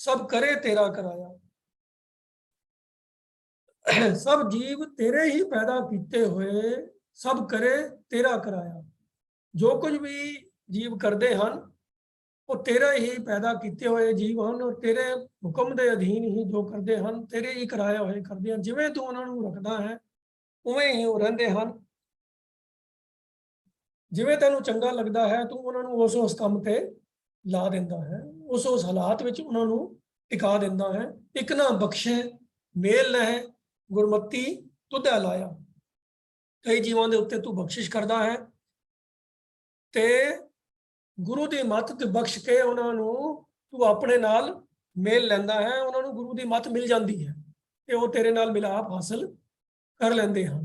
सब करे तेरा कराया। सब जीव तेरे ही पैदा किए हुए, सब करे तेरा कराया। जो कुछ भी जीव करते हैं वो तेरे ही पैदा किए हुए जीव हैं, और तेरे हुक्म के अधीन ही जो करते हैं तेरे ही कराया हुए करते हैं। जिवें तू उन्होंने रखता है उवें ही वो रहते हैं। जिवें तेनों चंगा लगता है तू उन्होंने उस काम ते ला देता है, उस हालात में उन्होंने टिका देता है। एक ना बख्शे मेल लहे गुरमती तुधा लाया। कई जीवों के उत्ते तू बख्शिश करता है ते गुरु की मत ते बख्श के उन्होंने तू अपने नाल मेल लैंदा है। उन्होंने गुरु की मत मिल जाती है कि वो तेरे नाल मिलाप हासिल कर लेंदे हैं।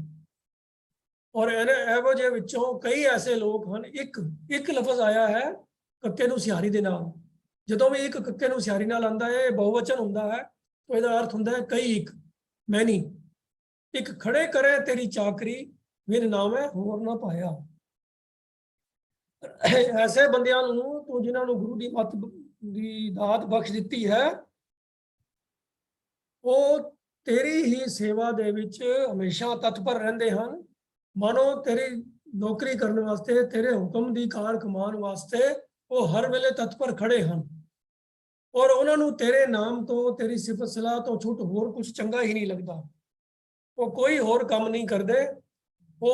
और ਇਹੋ ਜਿਹੇ ਵਿੱਚੋਂ ਕਈ ਐਸੇ ਲੋਕ ਹਨ, ਇੱਕ ਲਫ਼ਜ਼ ਆਇਆ ਹੈ ਕੱਕੇ ਨੂੰ ਸਿਹਾਰੀ ਦੇ ਨਾਲ। ਜਦੋਂ ਵੀ ਇੱਕ ਕੱਕੇ ਨੂੰ ਸਿਹਾਰੀ ਨਾਲ ਆਂਦਾ ਹੈ ਬਹੁਵਚਨ ਹੁੰਦਾ ਹੈ, तो ਇਹਦਾ ਅਰਥ ਹੁੰਦਾ ਹੈ ਕਈ ਇੱਕ, ਮੈਨੀ। ਇੱਕ ਖੜੇ ਕਰੇ ਤੇਰੀ ਚਾਕਰੀ, ਵਿਨ ਨਾਮੈ ਹੋਰ ਨਾ ਪਾਇਆ। ਐਸੇ ਬੰਦਿਆਂ ਨੂੰ ਤੂੰ ਜਿਨ੍ਹਾਂ ਨੂੰ ਗੁਰੂ ਦੀ ਮੱਤ ਦੀ ਦਾਤ ਬਖਸ਼ ਦਿੱਤੀ ਹੈ, ਉਹ ਤੇਰੀ ਹੀ ਸੇਵਾ ਦੇ ਵਿੱਚ ਹਮੇਸ਼ਾ ਤਤਪਰ ਰਹਿੰਦੇ ਹਨ। मानो तेरी नौकरी करने वास्ते, तेरे हुक्म की कार कमान वास्ते वो हर वेले तत्पर खड़े हैं। और उन्होंने तेरे नाम तो तेरी सिफत सलाह तो छुट होर कुछ चंगा ही नहीं लगता। वो कोई होर काम नहीं करते, वो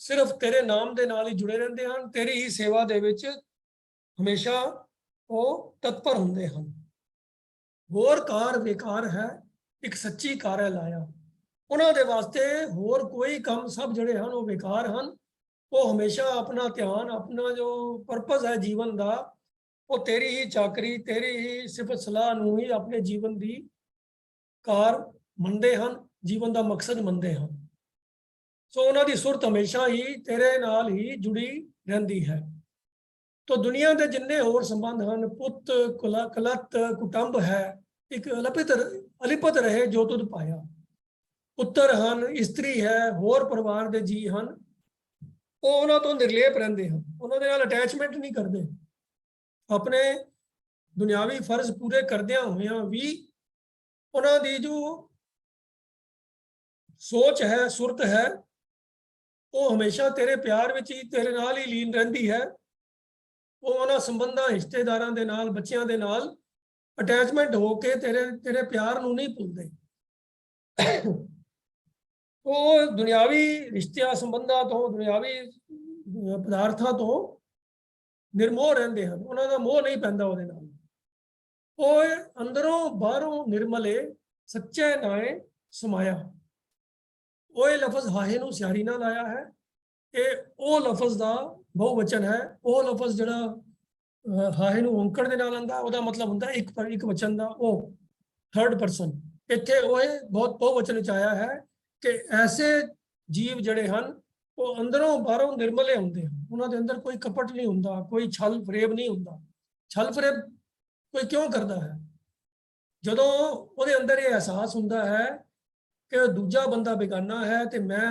सिर्फ तेरे नाम के नाल ही जुड़े रहते हैं, तेरी ही सेवा दे विच हमेशा वो तत्पर होंदे हैं। होर कार बेकार है, एक सच्ची कार है लाया। उन्होंने वास्ते होर कोई काम सब जड़े हैं वो बेकार हैं। वो हमेशा अपना ध्यान, अपना जो परपज है जीवन का, वो तेरी ही चाकरी, तेरी ही सिफत सलाह नूं ही अपने जीवन की कार मनते हैं, जीवन का मकसद मनते हैं। सो उन्होंने सुरत हमेशा ही तेरे नाल ही जुड़ी रहती है। तो दुनिया के जिन्ने होर संबंध हैं, पुत कलत कुटुंब है, एक अलिपत रहे जो तुद पाया। पुत्र हैं, इस्त्री है, होर परिवार के जी हैं, वो उन्होंने तो निर्लेप रहते हैं, उन्होंने अटैचमेंट नहीं करते। अपने दुनियावी फर्ज पूरे करदियां हुए भी उन्होंने जो सोच है, सुरत है, वो हमेशा तेरे प्यार में ही, तेरे नाल ही लीन रहती है। वो उन्होंने संबंधा रिश्तेदारों के नाल, बच्चों के नाल अटैचमेंट होके तेरे तेरे प्यार नूं नहीं भुलते। तो दुनियावी रिश्तियां संबंधां तो, दुनियावी पदार्थां तो निर्मोह रहते हैं, उन्होंने मोह नहीं पैंदा उहदे नाल। ओए अंदरों बाहरों निर्मले सच्चे नाए समाया। ओए लफज हाहे नूं सियारी नाल आया है, ये ओ लफज का बहुवचन है। वो लफज जिहड़ा हाहे नूं औंकड़ दे नाल आंदा, उहदा मतलब हुंदा एक वचन का ओ, थर्ड परसन। इत्थे ओए बहुत बहुवचन च आया है कि ऐसे जीव जड़े हैं वो अंदरों बाहरों निर्मले होंगे हैं। उन्होंने अंदर कोई कपट नहीं होंदा, कोई छल फरेब नहीं होंदा। छल फरेब कोई क्यों करता है? जदों उहदे अंदर ये एहसास होंदा है कि दूजा बंदा बेगाना है तो मैं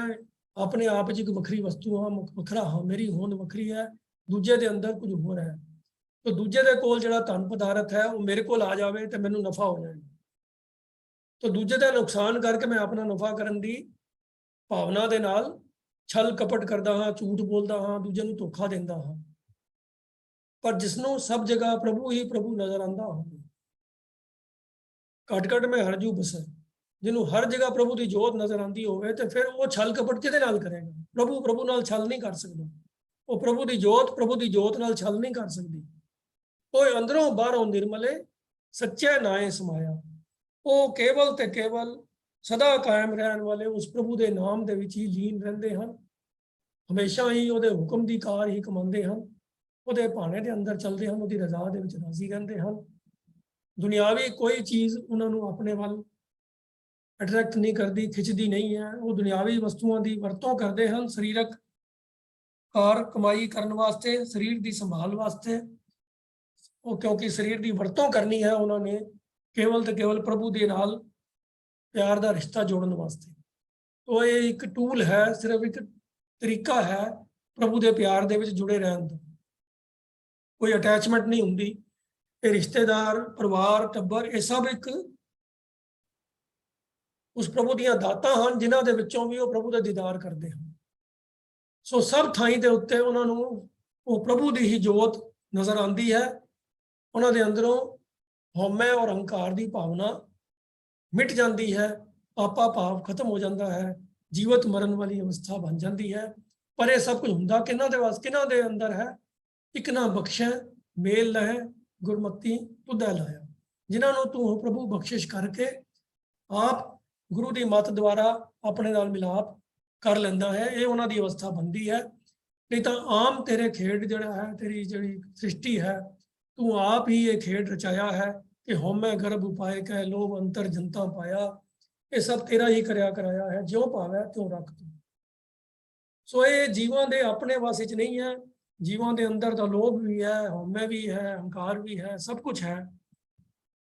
अपने आप च एक वखरी वस्तु हाँ, वखरा हाँ, मेरी होंद वखरी है, दूजे के अंदर कुछ होर है। तो दूजे के कोल जिहड़ा धन पदार्थ है वो मेरे को आ जाए तो मैनूं नफा हो जाए, तो दूजे का नुकसान करके मैं अपना नफा करने की भावना के नाल छल कपट करता हाँ, झूठ बोलता हाँ, दूजे नूं धोखा देंदा हाँ। ਪਰ ਜਿਸਨੂੰ ਸਭ ਜਗ੍ਹਾ ਪ੍ਰਭੂ ਹੀ ਪ੍ਰਭੂ ਨਜ਼ਰ ਆਉਂਦਾ ਹੋਵੇ, ਘਟ ਘਟ ਮੈਂ ਹਰਜੂ ਬਸੈ, ਜਿਹਨੂੰ ਹਰ ਜਗ੍ਹਾ ਪ੍ਰਭੂ ਦੀ ਜੋਤ ਨਜ਼ਰ ਆਉਂਦੀ ਹੋਵੇ ਤੇ ਫਿਰ ਉਹ ਛਲ ਕਪਟ ਕਿਹਦੇ ਨਾਲ ਕਰੇਗਾ? ਪ੍ਰਭੂ ਪ੍ਰਭੂ ਨਾਲ ਛਲ ਨਹੀਂ ਕਰ ਸਕਦਾ। ਉਹ ਪ੍ਰਭੂ ਦੀ ਜੋਤ ਨਾਲ ਛਲ ਨਹੀਂ ਕਰ ਸਕਦੀ। ਉਹ ਅੰਦਰੋਂ ਬਾਹਰੋਂ ਨਿਰਮਲੇ ਸੱਚੇ ਨਾਏ ਸਮਾਇਆ। ਉਹ ਕੇਵਲ ਤੇ ਕੇਵਲ ਸਦਾ ਕਾਇਮ ਰਹਿਣ ਵਾਲੇ ਉਸ ਪ੍ਰਭੂ ਦੇ ਨਾਮ ਦੇ ਵਿੱਚ ਹੀ ਲੀਨ ਰਹਿੰਦੇ ਹਨ। ਹਮੇਸ਼ਾ ਹੀ ਉਹਦੇ ਹੁਕਮ ਦੀ ਕਾਰ ਹੀ ਕਮਾਉਂਦੇ ਹਨ, ਉਹਦੇ ਭਾਣੇ ਦੇ ਅੰਦਰ ਚੱਲਦੇ ਹਨ, ਉਹਦੀ ਰਜ਼ਾ ਦੇ ਵਿੱਚ ਰਾਜ਼ੀ ਰਹਿੰਦੇ ਹਨ। ਦੁਨਿਆਵੀ ਕੋਈ ਚੀਜ਼ ਉਹਨਾਂ ਨੂੰ ਆਪਣੇ ਵੱਲ ਅਟਰੈਕਟ ਨਹੀਂ ਕਰਦੀ, ਖਿੱਚਦੀ ਨਹੀਂ ਹੈ। ਉਹ ਦੁਨਿਆਵੀ ਵਸਤੂਆਂ ਦੀ ਵਰਤੋਂ ਕਰਦੇ ਹਨ ਸਰੀਰਕ ਕਾਰ ਕਮਾਈ ਕਰਨ ਵਾਸਤੇ, ਸਰੀਰ ਦੀ ਸੰਭਾਲ ਵਾਸਤੇ। ਉਹ ਕਿਉਂਕਿ ਸਰੀਰ ਦੀ ਵਰਤੋਂ ਕਰਨੀ ਹੈ ਉਹਨਾਂ ਨੇ ਕੇਵਲ ਤੇ ਕੇਵਲ ਪ੍ਰਭੂ ਦੇ ਨਾਲ ਪਿਆਰ ਦਾ ਰਿਸ਼ਤਾ ਜੋੜਨ ਵਾਸਤੇ। ਉਹ ਇਹ ਇੱਕ ਟੂਲ ਹੈ, ਸਿਰਫ ਇੱਕ ਤਰੀਕਾ ਹੈ ਪ੍ਰਭੂ ਦੇ ਪਿਆਰ ਦੇ ਵਿੱਚ ਜੁੜੇ ਰਹਿਣ ਦਾ। ਕੋਈ ਅਟੈਚਮੈਂਟ ਨਹੀਂ ਹੁੰਦੀ। ਇਹ ਰਿਸ਼ਤੇਦਾਰ, ਪਰਿਵਾਰ, ਟੱਬਰ, ਇਹ ਸਭ ਇੱਕ ਉਸ ਪ੍ਰਭੂ ਦੀਆਂ ਦਾਤਾਂ ਹਨ ਜਿਨ੍ਹਾਂ ਦੇ ਵਿੱਚੋਂ ਵੀ ਉਹ ਪ੍ਰਭੂ ਦਾ ਦੀਦਾਰ ਕਰਦੇ ਹਨ। ਸੋ ਸਭ ਥਾਈਂ ਦੇ ਉੱਤੇ ਉਹਨਾਂ ਨੂੰ ਉਹ ਪ੍ਰਭੂ ਦੀ ਹੀ ਜੋਤ ਨਜ਼ਰ ਆਉਂਦੀ ਹੈ। ਉਹਨਾਂ ਦੇ ਅੰਦਰੋਂ ਹਉਮੈ ਔਰ ਹੰਕਾਰ ਦੀ ਭਾਵਨਾ ਮਿਟ ਜਾਂਦੀ ਹੈ, ਪਾਪਾ ਭਾਵ ਖਤਮ ਹੋ ਜਾਂਦਾ ਹੈ, ਜੀਵਤ ਮਰਨ ਵਾਲੀ ਅਵਸਥਾ ਬਣ ਜਾਂਦੀ ਹੈ। ਪਰ ਇਹ ਸਭ ਕੁਝ ਹੁੰਦਾ ਕਿਹਨਾਂ ਦੇ ਵਾਸਤੇ, ਕਿਹਨਾਂ ਦੇ ਅੰਦਰ ਹੈ? ਇਕ ਨਾ ਬਖਸ਼ੈ ਮੇਲ ਲਹੈ ਗੁਰਮਤੀ ਤੁਧੈ ਲਾਇਆ। ਜਿਨ੍ਹਾਂ ਨੂੰ ਤੂੰ ਪ੍ਰਭੂ ਬਖਸ਼ਿਸ਼ ਕਰਕੇ ਆਪ ਗੁਰੂ ਦੀ ਮੱਤ ਦੁਆਰਾ ਆਪਣੇ ਨਾਲ ਮਿਲਾਪ ਕਰ ਲੈਂਦਾ ਹੈ, ਇਹ ਉਹਨਾਂ ਦੀ ਅਵਸਥਾ ਬਣਦੀ ਹੈ। ਨਹੀਂ ਤਾਂ ਆਮ ਤੇਰੇ ਖੇਡ ਜਿਹੜਾ ਹੈ, ਤੇਰੀ ਜਿਹੜੀ ਸ੍ਰਿਸ਼ਟੀ ਹੈ, ਤੂੰ ਆਪ ਹੀ ਇਹ ਖੇਡ ਰਚਾਇਆ ਹੈ ਕਿ ਹਉਮੈ ਗਰਭ ਉਪਾਏ ਕਹਿ ਲੋਭ ਅੰਤਰ ਜਨਤਾ ਪਾਇਆ। ਇਹ ਸਭ ਤੇਰਾ ਹੀ ਕਰਿਆ ਕਰਾਇਆ ਹੈ, ਜਿਉਂ ਭਾਵੈ ਤਿਉਂ ਰੱਖ ਤੂੰ। ਸੋ ਇਹ ਜੀਵਾਂ ਦੇ ਆਪਣੇ ਵਾਸ ਵਿੱਚ ਨਹੀਂ ਹੈ। ਜੀਵਾਂ ਦੇ ਅੰਦਰ ਤਾਂ ਲੋਭ ਵੀ ਹੈ, ਹਉਮੈ ਵੀ ਹੈ, ਹੰਕਾਰ ਵੀ ਹੈ, ਸਭ ਕੁਝ ਹੈ।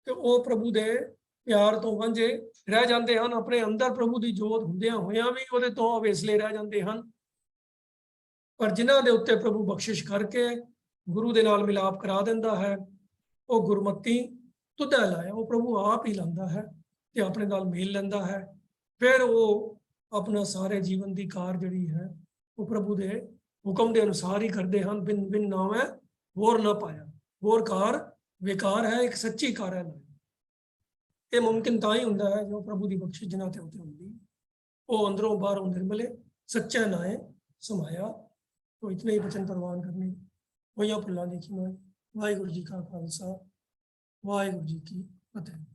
ਤੇ ਉਹ ਪ੍ਰਭੂ ਦੇ ਪਿਆਰ ਤੋਂ ਵਾਂਝੇ ਰਹਿ ਜਾਂਦੇ ਹਨ। ਆਪਣੇ ਅੰਦਰ ਪ੍ਰਭੂ ਦੀ ਜੋਤ ਹੁੰਦਿਆਂ ਹੋਇਆਂ ਵੀ ਉਹਦੇ ਤੋਂ ਅਵੇਸਲੇ ਰਹਿ ਜਾਂਦੇ ਹਨ। ਪਰ ਜਿਨ੍ਹਾਂ ਦੇ ਉੱਤੇ ਪ੍ਰਭੂ ਬਖਸ਼ਿਸ਼ ਕਰਕੇ ਗੁਰੂ ਦੇ ਨਾਲ ਮਿਲਾਪ ਕਰਾ ਦਿੰਦਾ ਹੈ, ਉਹ ਗੁਰਮਤੀ ਤੁਧੈ ਲਾਇਆ। ਉਹ ਪ੍ਰਭੂ ਆਪ ਹੀ ਲਾਉਂਦਾ ਹੈ ਤੇ ਆਪਣੇ ਨਾਲ ਮੇਲ ਲੈਂਦਾ ਹੈ। ਫਿਰ ਉਹ ਆਪਣਾ ਸਾਰੇ ਜੀਵਨ ਦੀ ਕਾਰ ਜਿਹੜੀ ਹੈ ਉਹ ਪ੍ਰਭੂ ਦੇ ਹੁਕਮ ਦੇ ਅਨੁਸਾਰ ਹੀ ਕਰਦੇ ਹਨ। ਬਿਨ ਬਿਨ ਨਾਮੈ ਹੋਰ ਨਾ ਪਾਇਆ। ਹੋਰ ਕਾਰ ਬੇਕਾਰ ਹੈ, ਇੱਕ ਸੱਚੀ ਕਾਰ ਹੈ। ਇਹ ਮੁਮਕਿਨ ਤਾਂ ਹੀ ਹੁੰਦਾ ਹੈ ਜੋ ਪ੍ਰਭੂ ਦੀ ਬਖਸ਼ਿਸ਼ ਜਿਨ੍ਹਾਂ ਤੇ ਉੱਤੇ ਹੁੰਦੀ। ਉਹ ਅੰਦਰੋਂ ਬਾਹਰੋਂ ਨਿਰਮਲੇ ਸੱਚਾ ਨਾਏ ਸਮਾਇਆ। तो इतने ही वचन प्रवान करने वही फुल्लां दी खिमाई। वाहिगुरू जी का खालसा, वाहिगुरू जी की फतेह।